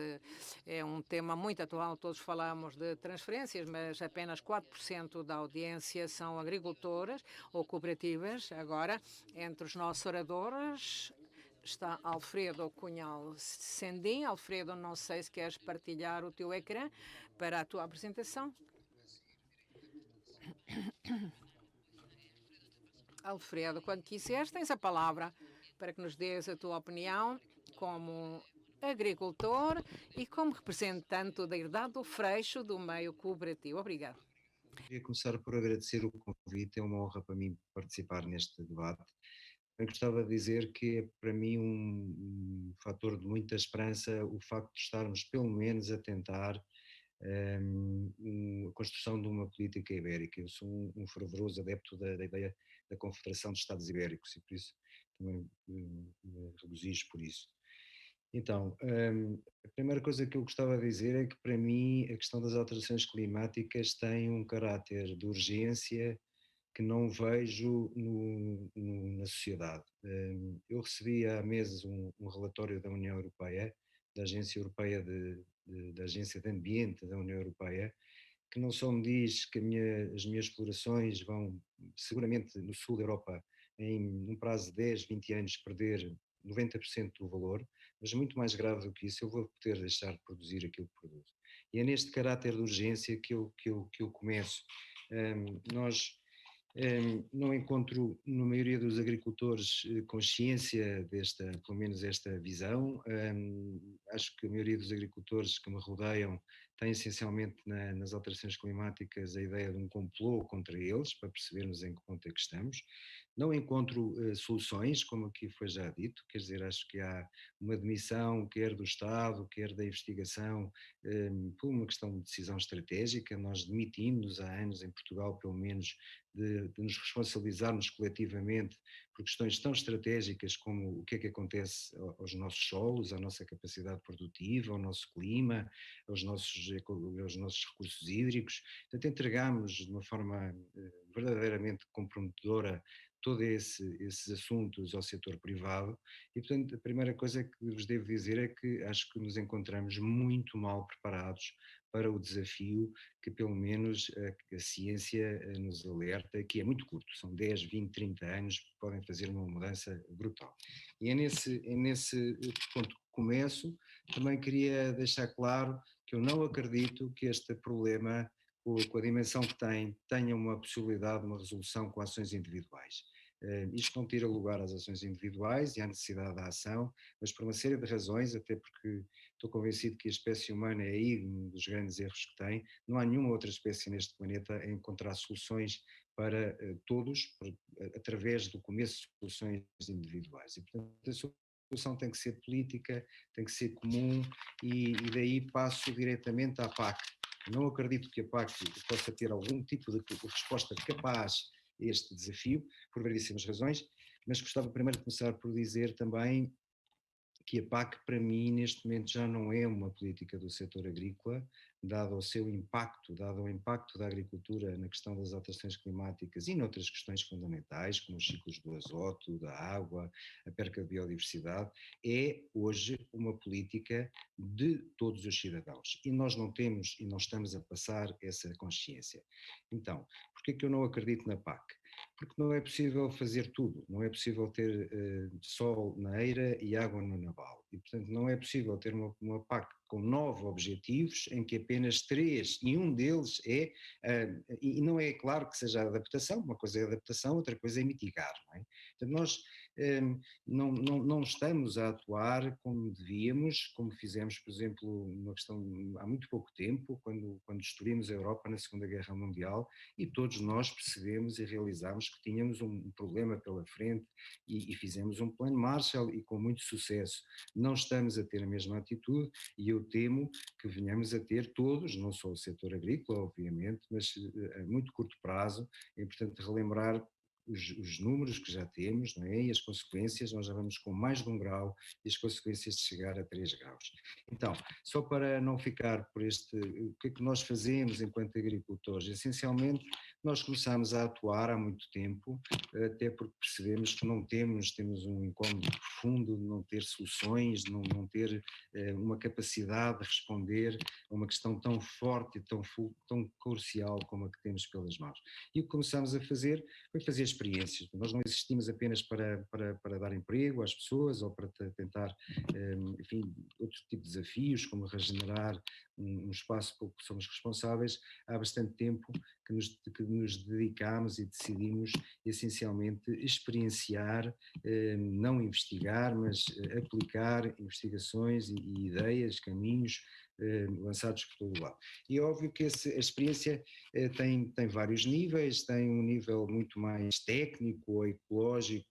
É um tema muito atual. Todos falamos de transferências, mas apenas 4% da audiência são agricultoras ou cooperativas. Agora, entre os nossos oradores está Alfredo Cunhal Sendim. Alfredo, não sei se queres partilhar o teu ecrã para a tua apresentação. Alfredo, quando quiseres, tens a palavra para que nos dês a tua opinião como agricultor e como representante da Herdade do Freixo do meio cooperativo. Obrigado. Queria começar por agradecer o convite, é uma honra para mim participar neste debate. Eu gostava de dizer que é para mim um fator de muita esperança o facto de estarmos pelo menos a tentar a construção de uma política ibérica. Eu sou um fervoroso adepto da ideia da Confederação de Estados Ibéricos e por isso também me regozijo por isso. Então, a primeira coisa que eu gostava de dizer é que para mim a questão das alterações climáticas tem um caráter de urgência que não vejo na sociedade. Eu recebi há meses um relatório da União Europeia, da Agência Europeia da Agência de Ambiente da União Europeia, que não só me diz que as minhas explorações vão, seguramente no sul da Europa, em um prazo de 10, 20 anos, perder 90% do valor, mas muito mais grave do que isso, eu vou poder deixar de produzir aquilo que produzo. E é neste caráter de urgência que eu começo. Nós não encontro na maioria dos agricultores consciência pelo menos esta visão. Acho que a maioria dos agricultores que me rodeiam tem essencialmente nas alterações climáticas a ideia de um complô contra eles, para percebermos em que ponto é que estamos. Não encontro soluções, como aqui foi já dito, quer dizer, acho que há uma demissão, quer do Estado, quer da investigação, por uma questão de decisão estratégica. Nós demitimos há anos em Portugal, pelo menos, de nos responsabilizarmos coletivamente por questões tão estratégicas como o que é que acontece aos nossos solos, à nossa capacidade produtiva, ao nosso clima, aos nossos recursos hídricos. Portanto, entregamos de uma forma verdadeiramente comprometedora todos esses assuntos ao setor privado e, portanto, a primeira coisa que vos devo dizer é que acho que nos encontramos muito mal preparados para o desafio que pelo menos a ciência nos alerta, que é muito curto, são 10, 20, 30 anos que podem fazer uma mudança brutal. E é nesse ponto que começo. Também queria deixar claro que eu não acredito que este problema, com a dimensão que tem, tenha uma possibilidade de uma resolução com ações individuais. Isto não tira lugar às ações individuais e à necessidade da ação, mas por uma série de razões, até porque estou convencido que a espécie humana é aí um dos grandes erros que tem. Não há nenhuma outra espécie neste planeta a encontrar soluções para todos, através do começo de soluções individuais. E, portanto, a solução tem que ser política, tem que ser comum, e daí passo diretamente à PAC. Não acredito que a PAC possa ter algum tipo de resposta capaz a este desafio, por variedíssimas razões, mas gostava primeiro de começar por dizer também que a PAC, para mim, neste momento já não é uma política do setor agrícola, dado o seu impacto, dado o impacto da agricultura na questão das alterações climáticas e noutras questões fundamentais, como os ciclos do azoto, da água, a perca de biodiversidade, é hoje uma política de todos os cidadãos. E nós não temos e não estamos a passar essa consciência. Então, porquê que eu não acredito na PAC? Porque não é possível fazer tudo, não é possível ter sol na eira e água no naval. E, portanto, não é possível ter uma PAC com 9 objetivos, em que apenas 3, e um deles é, e não é claro que seja a adaptação, uma coisa é a adaptação, outra coisa é mitigar, não é? Portanto, nós não estamos a atuar como devíamos, como fizemos, por exemplo, numa questão há muito pouco tempo, quando destruímos a Europa na Segunda Guerra Mundial, e todos nós percebemos e realizámos que tínhamos um problema pela frente e fizemos um plano Marshall, e com muito sucesso. Não estamos a ter a mesma atitude, e eu temo que venhamos a ter todos, não só o setor agrícola, obviamente, mas a muito curto prazo, e portanto relembrar os números que já temos, não é? E as consequências, nós já vamos com mais de 1 grau, e as consequências de chegar a 3 graus. Então, só para não ficar por o que é que nós fazemos enquanto agricultores? Essencialmente, nós começámos a atuar há muito tempo, até porque percebemos que temos um incómodo profundo de não ter soluções, de não ter uma capacidade de responder a uma questão tão forte e tão crucial como a que temos pelas mãos. E o que começámos a fazer foi fazer experiências. Nós não existimos apenas para dar emprego às pessoas ou para tentar, enfim, outro tipo de desafios, como regenerar um espaço pelo que somos responsáveis. Há bastante tempo que nos dedicámos e decidimos essencialmente experienciar, não investigar, mas aplicar investigações e ideias, caminhos lançados por todo o lado. E é óbvio que a experiência tem vários níveis, tem um nível muito mais técnico ou ecológico,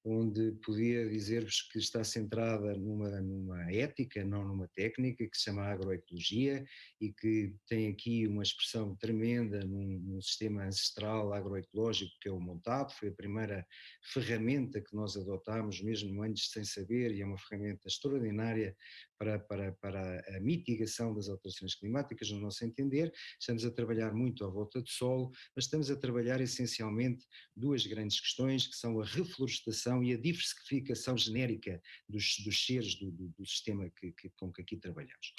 onde podia dizer-vos que está centrada numa ética, não numa técnica, que se chama agroecologia, e que tem aqui uma expressão tremenda num sistema ancestral agroecológico que é o montado. Foi a primeira ferramenta que nós adotámos, mesmo antes sem saber, e é uma ferramenta extraordinária para a mitigação das alterações climáticas, no nosso entender. Estamos a trabalhar muito à volta do solo, mas estamos a trabalhar essencialmente 2 grandes questões, que são a reflorestação e a diversificação genérica dos seres do sistema com que aqui trabalhamos.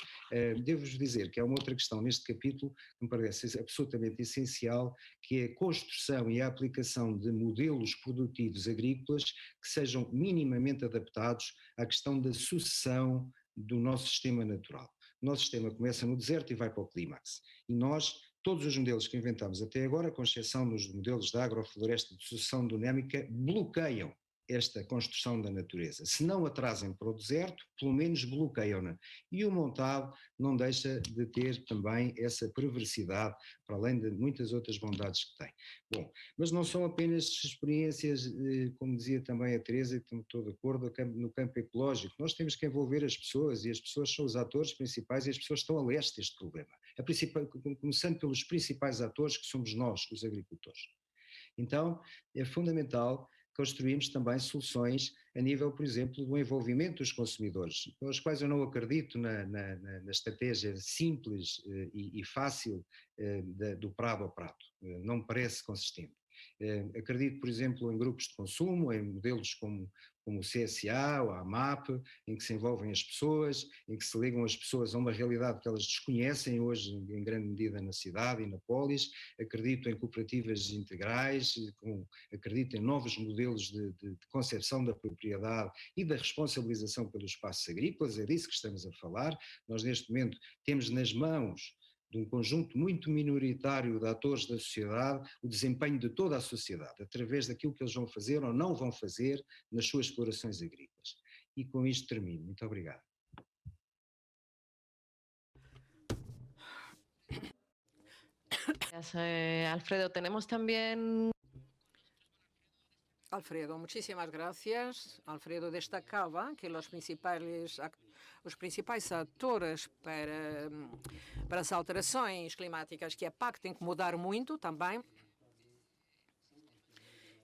Devo-vos dizer que há uma outra questão neste capítulo que me parece absolutamente essencial, que é a construção e a aplicação de modelos produtivos agrícolas que sejam minimamente adaptados à questão da sucessão do nosso sistema natural. O nosso sistema começa no deserto e vai para o clímax. E nós, todos os modelos que inventámos até agora, com exceção dos modelos da agrofloresta de sucessão dinâmica, bloqueiam esta construção da natureza. Se não a trazem para o deserto, pelo menos bloqueiam-na. E o montado não deixa de ter também essa perversidade, para além de muitas outras bondades que tem. Bom, mas não são apenas experiências, como dizia também a Teresa, e estou de acordo, no campo ecológico. Nós temos que envolver as pessoas, e as pessoas são os atores principais, e as pessoas estão a leste deste problema. Começando pelos principais atores, que somos nós, os agricultores. Então, é fundamental construirmos também soluções a nível, por exemplo, do envolvimento dos consumidores, pelas quais eu não acredito na estratégia simples e fácil do prado ao prato. Não me parece consistente. Acredito, por exemplo, em grupos de consumo, em modelos como o CSA ou a AMAP, em que se envolvem as pessoas, em que se ligam as pessoas a uma realidade que elas desconhecem hoje em grande medida na cidade e na polis. Acredito em cooperativas integrais, acredito em novos modelos de concepção da propriedade e da responsabilização pelos espaços agrícolas. É disso que estamos a falar. Nós neste momento temos nas mãos de um conjunto muito minoritário de atores da sociedade, o desempenho de toda a sociedade, através daquilo que eles vão fazer ou não vão fazer nas suas explorações agrícolas. E com isto termino. Muito obrigado. Gracias, Alfredo. Tenemos también... Alfredo, muchísimas gracias. Alfredo destacaba que os principais atores para as alterações climáticas, que a PAC tem que mudar muito também.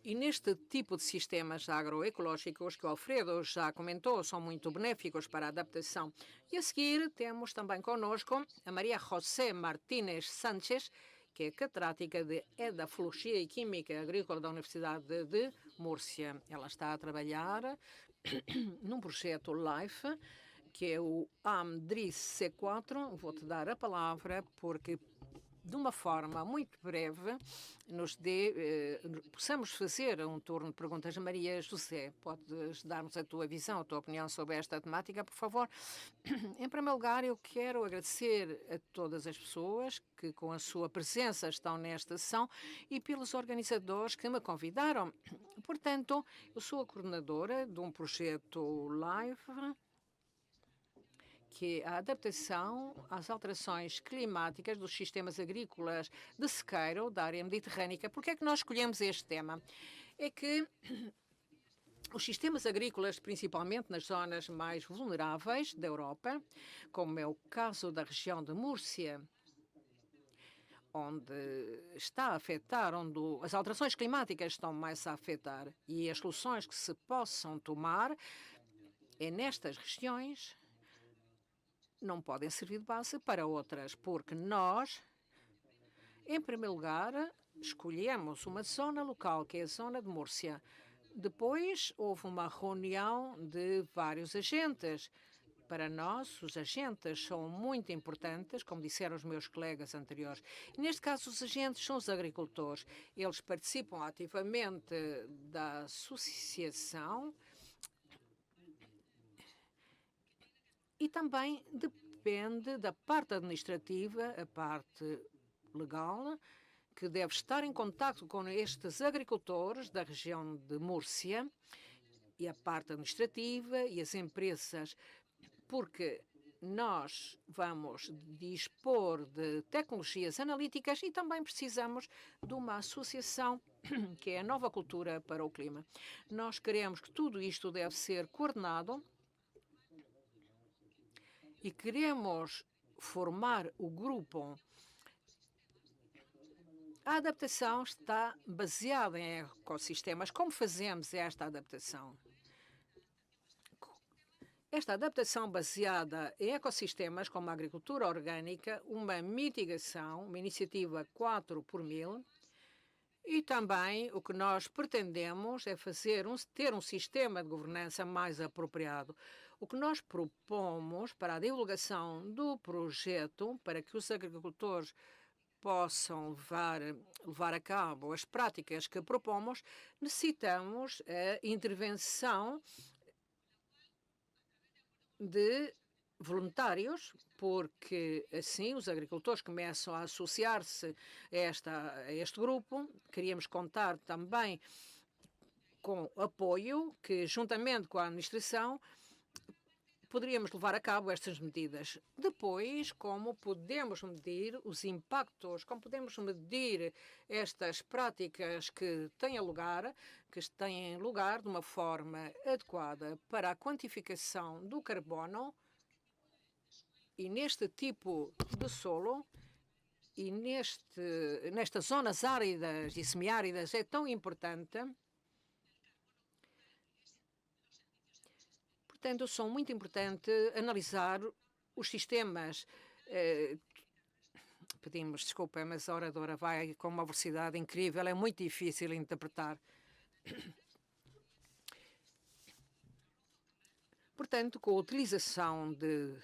E neste tipo de sistemas agroecológicos que o Alfredo já comentou, são muito benéficos para a adaptação. E a seguir temos também conosco a Maria José Martínez Sánchez, que é catedrática de Edafologia e Química Agrícola da Universidade de Múrcia. Ela está a trabalhar num projeto LIFE, que é o AMDRIS C4. Vou-te dar a palavra porque, de uma forma muito breve, possamos fazer um turno de perguntas. Maria José, podes dar-nos a tua visão, a tua opinião sobre esta temática, por favor? Em primeiro lugar, eu quero agradecer a todas as pessoas que, com a sua presença, estão nesta sessão e pelos organizadores que me convidaram. Portanto, eu sou a coordenadora de um projeto LIFE, que é a adaptação às alterações climáticas dos sistemas agrícolas de sequeiro da área mediterrânica. Por que é que nós escolhemos este tema? É que os sistemas agrícolas, principalmente nas zonas mais vulneráveis da Europa, como é o caso da região de Múrcia, onde está a afetar, onde as alterações climáticas estão mais a afetar, e as soluções que se possam tomar é nestas regiões, não podem servir de base para outras, porque nós, em primeiro lugar, escolhemos uma zona local, que é a zona de Múrcia. Depois houve uma reunião de vários agentes. Para nós, os agentes são muito importantes, como disseram os meus colegas anteriores. E neste caso, os agentes são os agricultores. Eles participam ativamente da associação e também depende da parte administrativa, a parte legal, que deve estar em contacto com estes agricultores da região de Múrcia, e a parte administrativa e as empresas, porque nós vamos dispor de tecnologias analíticas e também precisamos de uma associação, que é a Nova Cultura para o Clima. Nós queremos que tudo isto deve ser coordenado e queremos formar o grupo. A adaptação está baseada em ecossistemas. Como fazemos esta adaptação? Esta adaptação baseada em ecossistemas, como a agricultura orgânica, uma mitigação, uma iniciativa 4 por 1000, e também o que nós pretendemos é ter um sistema de governança mais apropriado. O que nós propomos para a divulgação do projeto, para que os agricultores possam levar a cabo as práticas que propomos, necessitamos a intervenção de voluntários, porque assim os agricultores começam a associar-se a este grupo. Queríamos contar também com apoio que, juntamente com a administração, poderíamos levar a cabo estas medidas. Depois, como podemos medir os impactos, como podemos medir estas práticas que têm lugar de uma forma adequada para a quantificação do carbono, e neste tipo de solo e nestas zonas áridas e semiáridas é tão importante. Portanto, são muito importante analisar os sistemas. Pedimos desculpa, mas a oradora vai com uma velocidade incrível, é muito difícil interpretar. Portanto, com a utilização de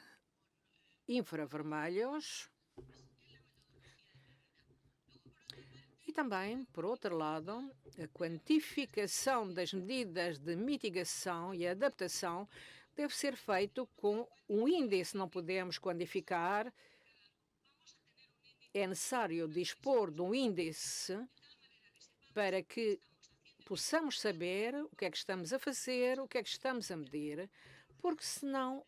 infravermelhos e também, por outro lado, a quantificação das medidas de mitigação e adaptação deve ser feito com um índice. Não podemos quantificar é necessário dispor de um índice para que possamos saber o que é que estamos a fazer, o que é que estamos a medir, porque senão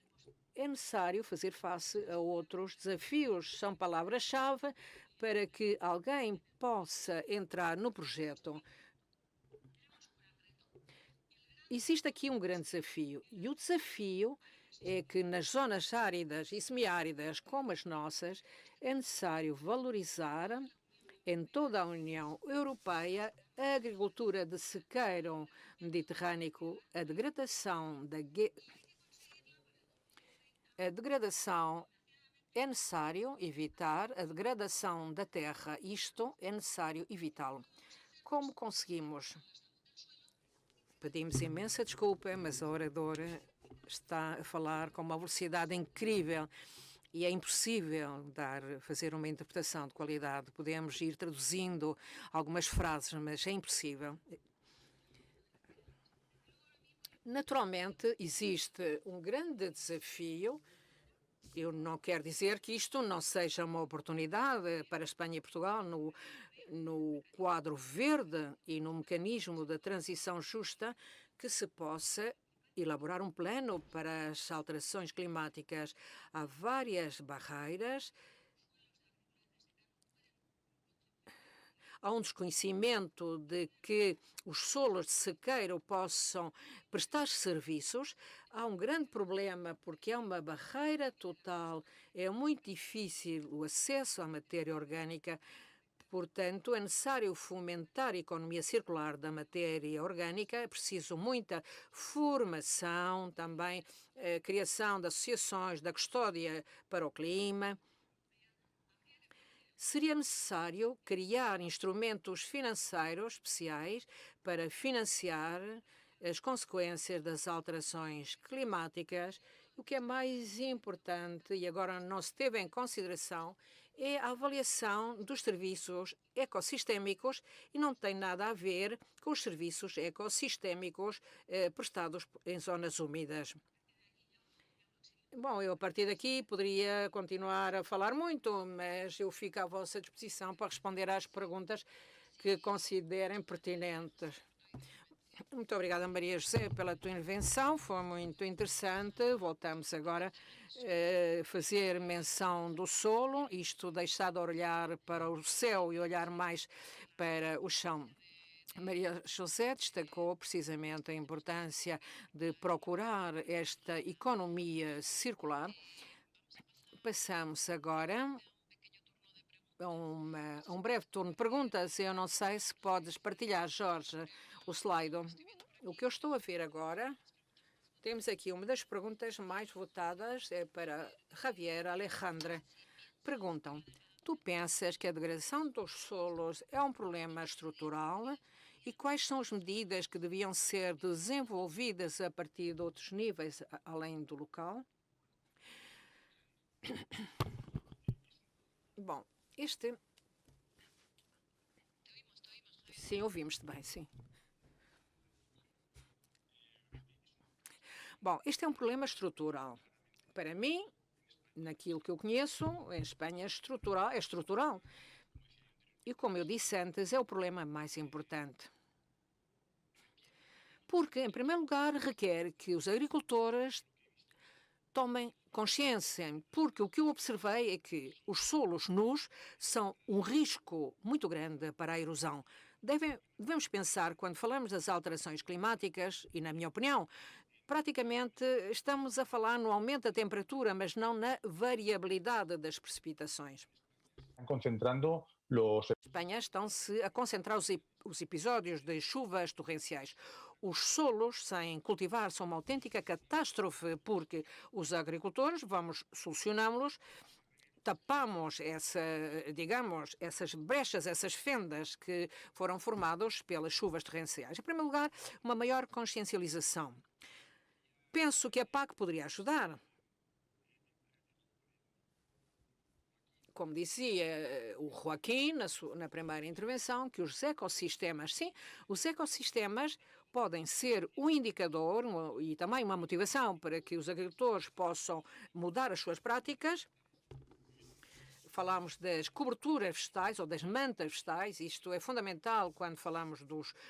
é necessário fazer face a outros desafios. São palavras-chave para que alguém possa entrar no projeto. Existe aqui um grande desafio, e o desafio é que nas zonas áridas e semiáridas como as nossas é necessário valorizar em toda a União Europeia a agricultura de sequeiro mediterrâneo, a degradação é necessário evitar a degradação da terra. Isto é necessário evitá-lo. Como conseguimos? Pedimos imensa desculpa, mas a oradora está a falar com uma velocidade incrível e é impossível fazer uma interpretação de qualidade. Podemos ir traduzindo algumas frases, mas é impossível. Naturalmente, existe um grande desafio. Eu não quero dizer que isto não seja uma oportunidade para a Espanha e Portugal no quadro verde e no mecanismo da transição justa, que se possa elaborar um plano para as alterações climáticas. Há várias barreiras. Há um desconhecimento de que os solos de sequeiro possam prestar serviços. Há um grande problema porque é uma barreira total. É muito difícil o acesso à matéria orgânica. Portanto, é necessário fomentar a economia circular da matéria orgânica. É preciso muita formação, também criação de associações da custódia para o clima. Seria necessário criar instrumentos financeiros especiais para financiar as consequências das alterações climáticas. O que é mais importante, e agora não se teve em consideração, é a avaliação dos serviços ecossistémicos e não tem nada a ver com os serviços ecossistémicos prestados em zonas úmidas. Bom, eu a partir daqui poderia continuar a falar muito, mas eu fico à vossa disposição para responder às perguntas que considerem pertinentes. Muito obrigada, Maria José, pela tua intervenção, foi muito interessante. Voltamos agora a fazer menção do solo, isto deixado a olhar para o céu e olhar mais para o chão. Maria José destacou precisamente a importância de procurar esta economia circular. Passamos agora a um breve turno de perguntas. Eu não sei se podes partilhar, Jorge, o slide. O que eu estou a ver agora, temos aqui uma das perguntas mais votadas, é para Javier Alejandra. Perguntam: tu pensas que a degradação dos solos é um problema estrutural? E quais são as medidas que deviam ser desenvolvidas a partir de outros níveis, além do local? Bom, Sim, ouvimos-te bem, sim. Bom, este é um problema estrutural. Para mim, naquilo que eu conheço, em Espanha é estrutural. E como eu disse antes, é o problema mais importante. Porque, em primeiro lugar, requer que os agricultores tomem consciência, porque o que eu observei é que os solos nus são um risco muito grande para a erosão. Devemos pensar, quando falamos das alterações climáticas, e na minha opinião, praticamente estamos a falar no aumento da temperatura, mas não na variabilidade das precipitações. Espanha estão-se a concentrar os episódios de chuvas torrenciais. Os solos sem cultivar são uma autêntica catástrofe, porque os agricultores, vamos solucioná-los, tapamos essas brechas, essas fendas que foram formadas pelas chuvas torrenciais. Em primeiro lugar, uma maior consciencialização. Penso que a PAC poderia ajudar. Como dizia o Joaquim na primeira intervenção, que os ecossistemas podem ser um indicador e também uma motivação para que os agricultores possam mudar as suas práticas, falamos das coberturas vegetais ou das mantas vegetais. Isto é fundamental quando falamos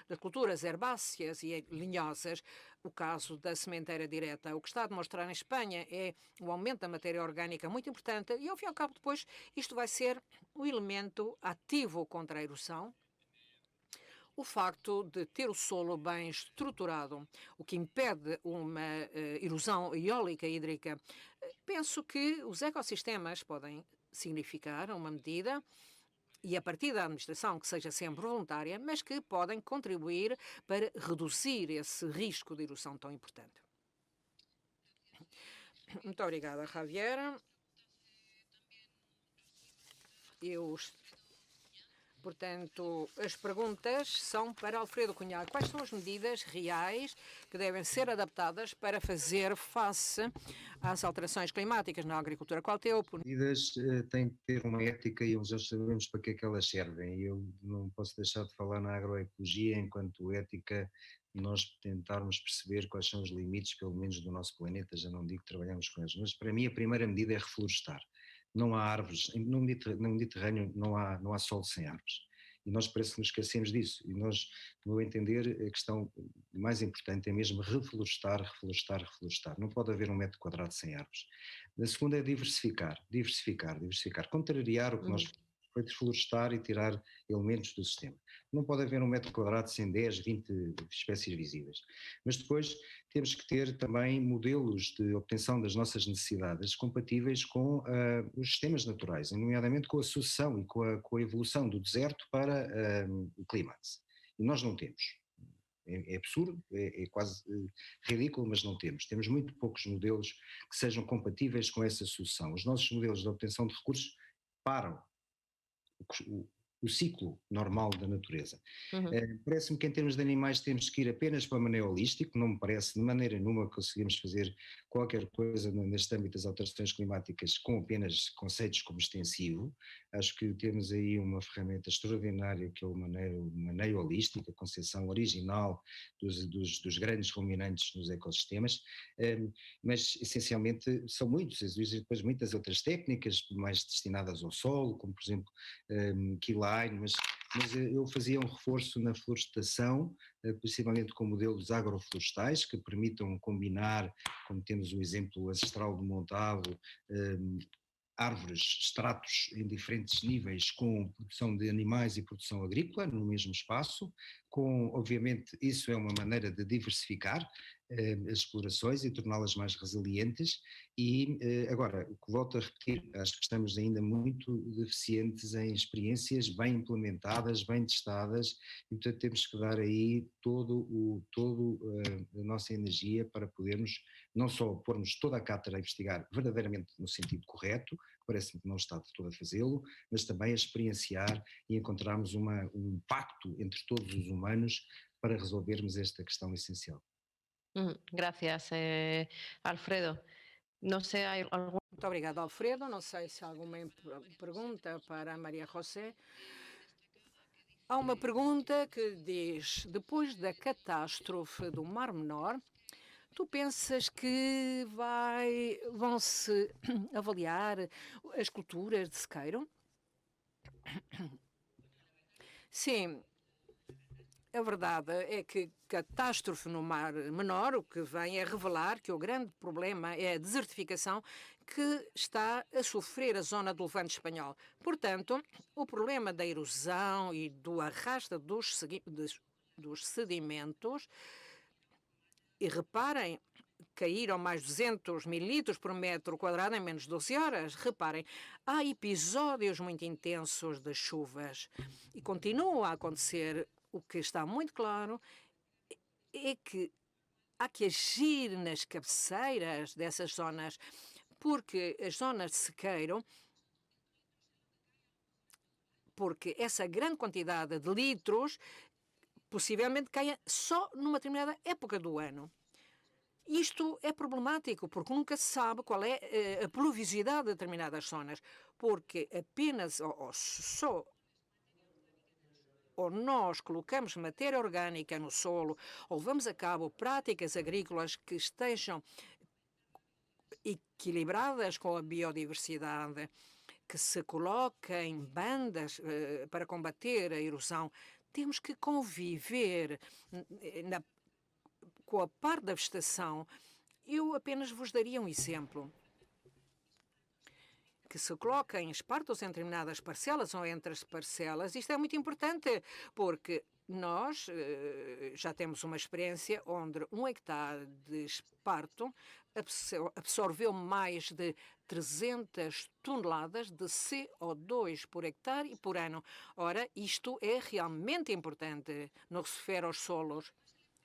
das culturas herbáceas e linhosas. O caso da sementeira direta. O que está a demonstrar em Espanha é o aumento da matéria orgânica muito importante e, ao fim e ao cabo, depois, isto vai ser um elemento ativo contra a erosão. O facto de ter o solo bem estruturado, o que impede uma erosão eólica hídrica. Penso que os ecossistemas podem significar uma medida, e a partir da administração que seja sempre voluntária, mas que podem contribuir para reduzir esse risco de erosão tão importante. Muito obrigada, Javier. Portanto, as perguntas são para Alfredo Cunhal. Quais são as medidas reais que devem ser adaptadas para fazer face às alterações climáticas na agricultura? Qual é o ponto? As medidas têm que ter uma ética e já sabemos para que é que elas servem. Eu não posso deixar de falar na agroecologia enquanto ética, nós tentarmos perceber quais são os limites, pelo menos do nosso planeta, já não digo que trabalhamos com eles, mas para mim a primeira medida é reflorestar. Não há árvores, no Mediterrâneo não há solo sem árvores. E nós parece que nos esquecemos disso. E nós, no meu entender, a questão mais importante é mesmo reflorestar. Não pode haver 1 metro quadrado sem árvores. A segunda é diversificar. Contrariar o que nós foi desflorestar e tirar elementos do sistema. Não pode haver 1 metro quadrado sem 10, 20 espécies visíveis. Mas depois temos que ter também modelos de obtenção das nossas necessidades compatíveis com os sistemas naturais, nomeadamente com a sucessão e com a evolução do deserto para o clímax. E nós não temos. É absurdo, é quase ridículo, mas não temos. Temos muito poucos modelos que sejam compatíveis com essa sucessão. Os nossos modelos de obtenção de recursos param o ciclo normal da natureza. Parece-me que em termos de animais temos que ir apenas para o maneio holístico, não me parece de maneira nenhuma que conseguimos fazer qualquer coisa neste âmbito das alterações climáticas com apenas conceitos como extensivo. Acho que temos aí uma ferramenta extraordinária que é o maneio holístico, a concepção original dos grandes ruminantes nos ecossistemas, mas essencialmente são muitos, existem depois muitas outras técnicas mais destinadas ao solo, como por exemplo Keyline, mas eu fazia um reforço na florestação, principalmente com modelos agroflorestais que permitam combinar, como temos o exemplo ancestral do Montalvo, árvores, estratos em diferentes níveis com produção de animais e produção agrícola no mesmo espaço, obviamente isso é uma maneira de diversificar as explorações e torná-las mais resilientes e agora, o que volto a repetir, acho que estamos ainda muito deficientes em experiências bem implementadas, bem testadas e portanto temos que dar aí a nossa energia para podermos não só pormos toda a cátedra a investigar verdadeiramente no sentido correto, parece-me que não está de todo a fazê-lo, mas também a experienciar e encontrarmos um pacto entre todos os humanos para resolvermos esta questão essencial. Gracias, Alfredo. Não sei, há algum... Muito obrigada, Alfredo. Não sei se há alguma pergunta para a Maria José. Há uma pergunta que diz: depois da catástrofe do Mar Menor, tu pensas que vão-se avaliar as culturas de sequeiro? Sim. A verdade é que catástrofe no Mar Menor, o que vem é revelar que o grande problema é a desertificação que está a sofrer a zona do Levante espanhol. Portanto, o problema da erosão e do arrasto dos sedimentos, e reparem, caíram mais 200 mililitros por metro quadrado em menos de 12 horas. Reparem, há episódios muito intensos de chuvas e continua a acontecer. O que está muito claro é que há que agir nas cabeceiras dessas zonas, porque as zonas de sequeiro, porque essa grande quantidade de litros possivelmente caia só numa determinada época do ano. Isto é problemático, porque nunca se sabe qual é a pluviosidade de determinadas zonas, porque apenas ou nós colocamos matéria orgânica no solo, ou levamos a cabo práticas agrícolas que estejam equilibradas com a biodiversidade, que se coloquem bandas para combater a erosão. Temos que conviver com a parte da vegetação. Eu apenas vos daria um exemplo. Que se coloquem espartos em determinadas parcelas ou entre as parcelas. Isto é muito importante, porque nós já temos uma experiência onde 1 hectare de esparto absorveu mais de 300 toneladas de CO2 por hectare e por ano. Ora, isto é realmente importante no que se refere aos solos.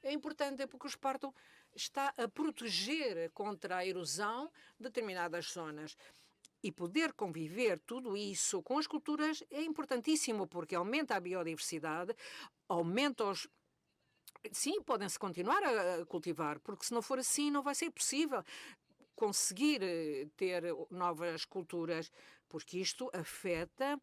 É importante porque o esparto está a proteger contra a erosão de determinadas zonas. E poder conviver tudo isso com as culturas é importantíssimo, porque aumenta a biodiversidade, aumenta os... Sim, podem-se continuar a cultivar, porque se não for assim não vai ser possível conseguir ter novas culturas, porque isto afeta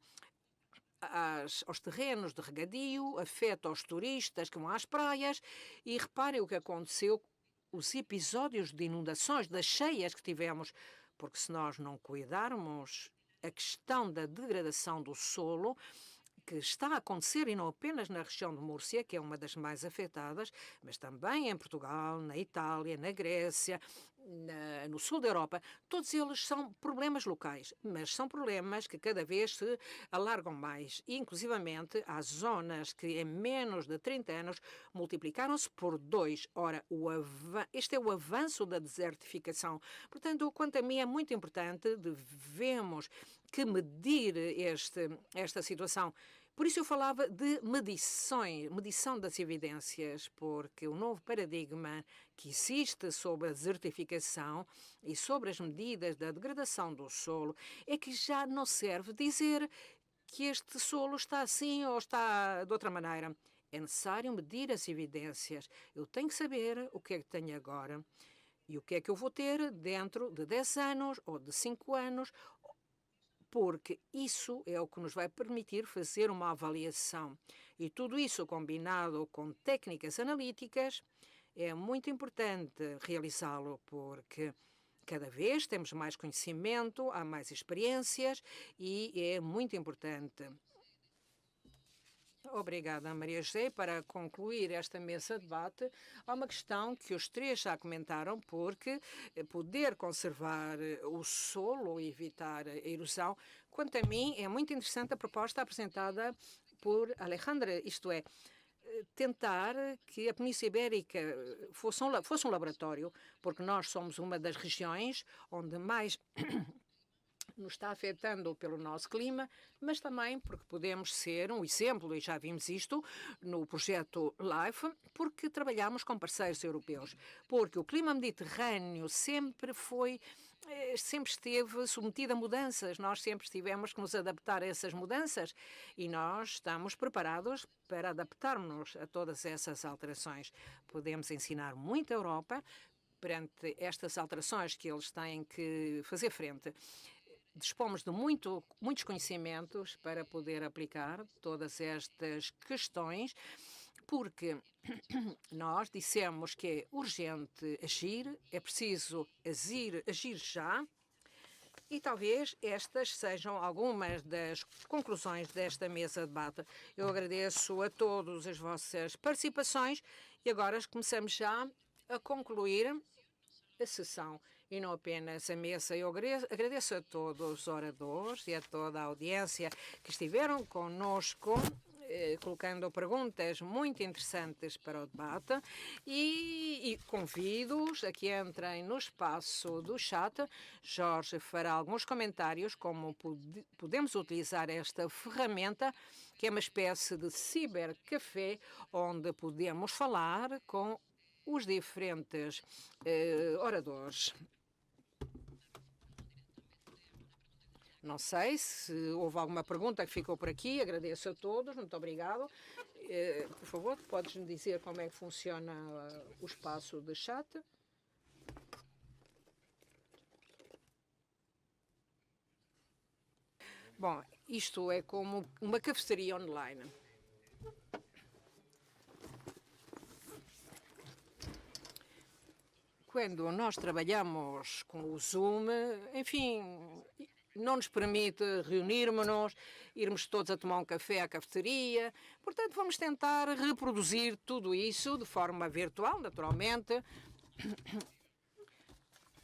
aos terrenos de regadio, afeta aos turistas que vão às praias. E reparem o que aconteceu, os episódios de inundações, das cheias que tivemos, porque se nós não cuidarmos a questão da degradação do solo, que está a acontecer, e não apenas na região de Múrcia, que é uma das mais afetadas, mas também em Portugal, na Itália, na Grécia, no sul da Europa, todos eles são problemas locais, mas são problemas que cada vez se alargam mais. E, inclusivamente, há zonas que em menos de 30 anos multiplicaram-se por 2. Ora, este é o avanço da desertificação. Portanto, quanto a mim é muito importante, devemos que medir esta situação. Por isso eu falava de medição das evidências, porque o novo paradigma que existe sobre a desertificação e sobre as medidas da degradação do solo é que já não serve dizer que este solo está assim ou está de outra maneira. É necessário medir as evidências. Eu tenho que saber o que é que tenho agora e o que é que eu vou ter dentro de 10 anos ou de 5 anos, porque isso é o que nos vai permitir fazer uma avaliação. E tudo isso combinado com técnicas analíticas é muito importante realizá-lo, porque cada vez temos mais conhecimento, há mais experiências e é muito importante. Obrigada, Maria José. Para concluir esta mesa de debate, há uma questão que os três já comentaram, porque poder conservar o solo e evitar a erosão, quanto a mim, é muito interessante a proposta apresentada por Alejandra, isto é, tentar que a Península Ibérica fosse um laboratório, porque nós somos uma das regiões onde mais nos está afetando pelo nosso clima, mas também porque podemos ser um exemplo, e já vimos isto no projeto LIFE, porque trabalhamos com parceiros europeus, porque o clima mediterrâneo sempre esteve submetido a mudanças, nós sempre tivemos que nos adaptar a essas mudanças e nós estamos preparados para adaptarmos a todas essas alterações. Podemos ensinar muito a Europa perante estas alterações que eles têm que fazer frente. Dispomos de muitos conhecimentos para poder aplicar todas estas questões, porque nós dissemos que é urgente agir, é preciso agir já, e talvez estas sejam algumas das conclusões desta mesa de debate. Eu agradeço a todos as vossas participações e agora começamos já a concluir a sessão. E não apenas a mesa. Eu agradeço a todos os oradores e a toda a audiência que estiveram conosco, colocando perguntas muito interessantes para o debate e convido-os a que entrem no espaço do chat. Jorge fará alguns comentários como podemos utilizar esta ferramenta, que é uma espécie de cibercafé, onde podemos falar com os diferentes oradores. Não sei se houve alguma pergunta que ficou por aqui. Agradeço a todos. Muito obrigado. Por favor, podes-me dizer como é que funciona o espaço de chat? Bom, isto é como uma cafeteria online. Quando nós trabalhamos com o Zoom, enfim, não nos permite reunirmos-nos, irmos todos a tomar um café à cafeteria. Portanto, vamos tentar reproduzir tudo isso de forma virtual, naturalmente.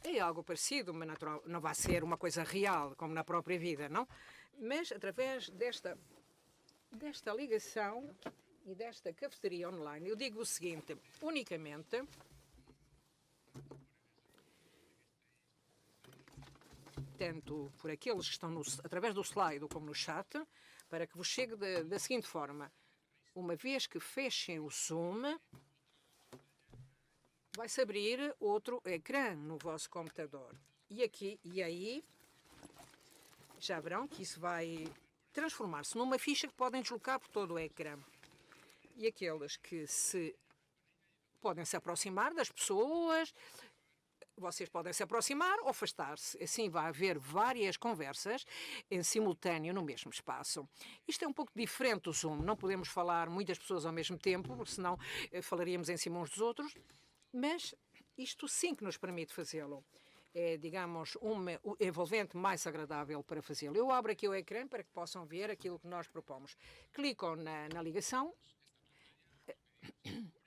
É algo parecido, mas não vai ser uma coisa real, como na própria vida, não? Mas através desta ligação e desta cafeteria online, eu digo o seguinte, unicamente, tanto por aqueles que estão através do slide como no chat, para que vos chegue da seguinte forma. Uma vez que fechem o Zoom, vai-se abrir outro ecrã no vosso computador. E aí, já verão que isso vai transformar-se numa ficha que podem deslocar por todo o ecrã. E aqueles que podem se aproximar das pessoas, vocês podem se aproximar ou afastar-se. Assim vai haver várias conversas em simultâneo no mesmo espaço. Isto é um pouco diferente do Zoom. Não podemos falar muitas pessoas ao mesmo tempo, porque senão falaríamos em cima uns dos outros. Mas isto sim que nos permite fazê-lo. É, digamos, um envolvente mais agradável para fazê-lo. Eu abro aqui o ecrã para que possam ver aquilo que nós propomos. Clicam na ligação.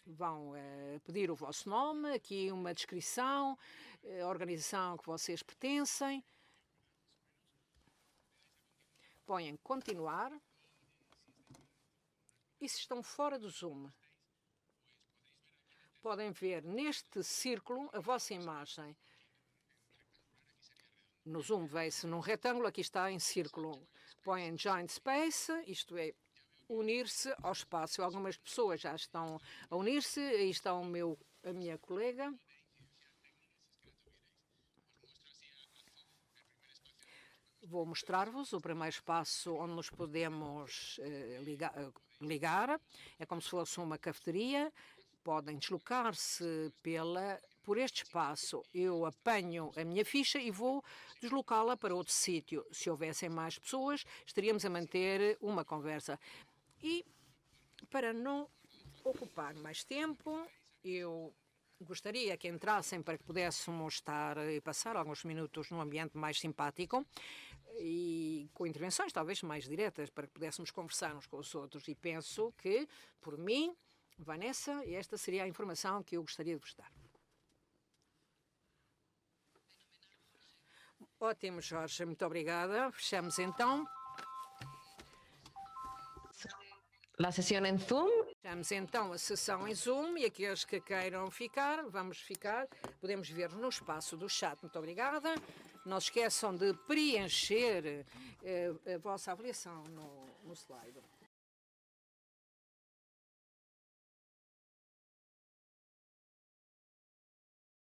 Vão pedir o vosso nome, aqui uma descrição, a organização a que vocês pertencem. Põem continuar. E se estão fora do Zoom, podem ver neste círculo a vossa imagem. No Zoom vê-se num retângulo, aqui está em círculo. Põem Join Space, isto é, unir-se ao espaço. Algumas pessoas já estão a unir-se. Aí está a minha colega. Vou mostrar-vos o primeiro espaço onde nos podemos ligar. É como se fosse uma cafeteria. Podem deslocar-se por este espaço. Eu apanho a minha ficha e vou deslocá-la para outro sítio. Se houvessem mais pessoas, estaríamos a manter uma conversa. E, para não ocupar mais tempo, eu gostaria que entrassem para que pudéssemos estar e passar alguns minutos num ambiente mais simpático e com intervenções talvez mais diretas para que pudéssemos conversar uns com os outros. E penso que, por mim, Vanessa, esta seria a informação que eu gostaria de vos dar. Ótimo, Jorge. Muito obrigada. Fechamos então. La sesión en Zoom. Fechamos então a sessão em Zoom e aqueles que queiram ficar, vamos ficar. Podemos ver no espaço do chat. Muito obrigada. Não se esqueçam de preencher a vossa avaliação no slide.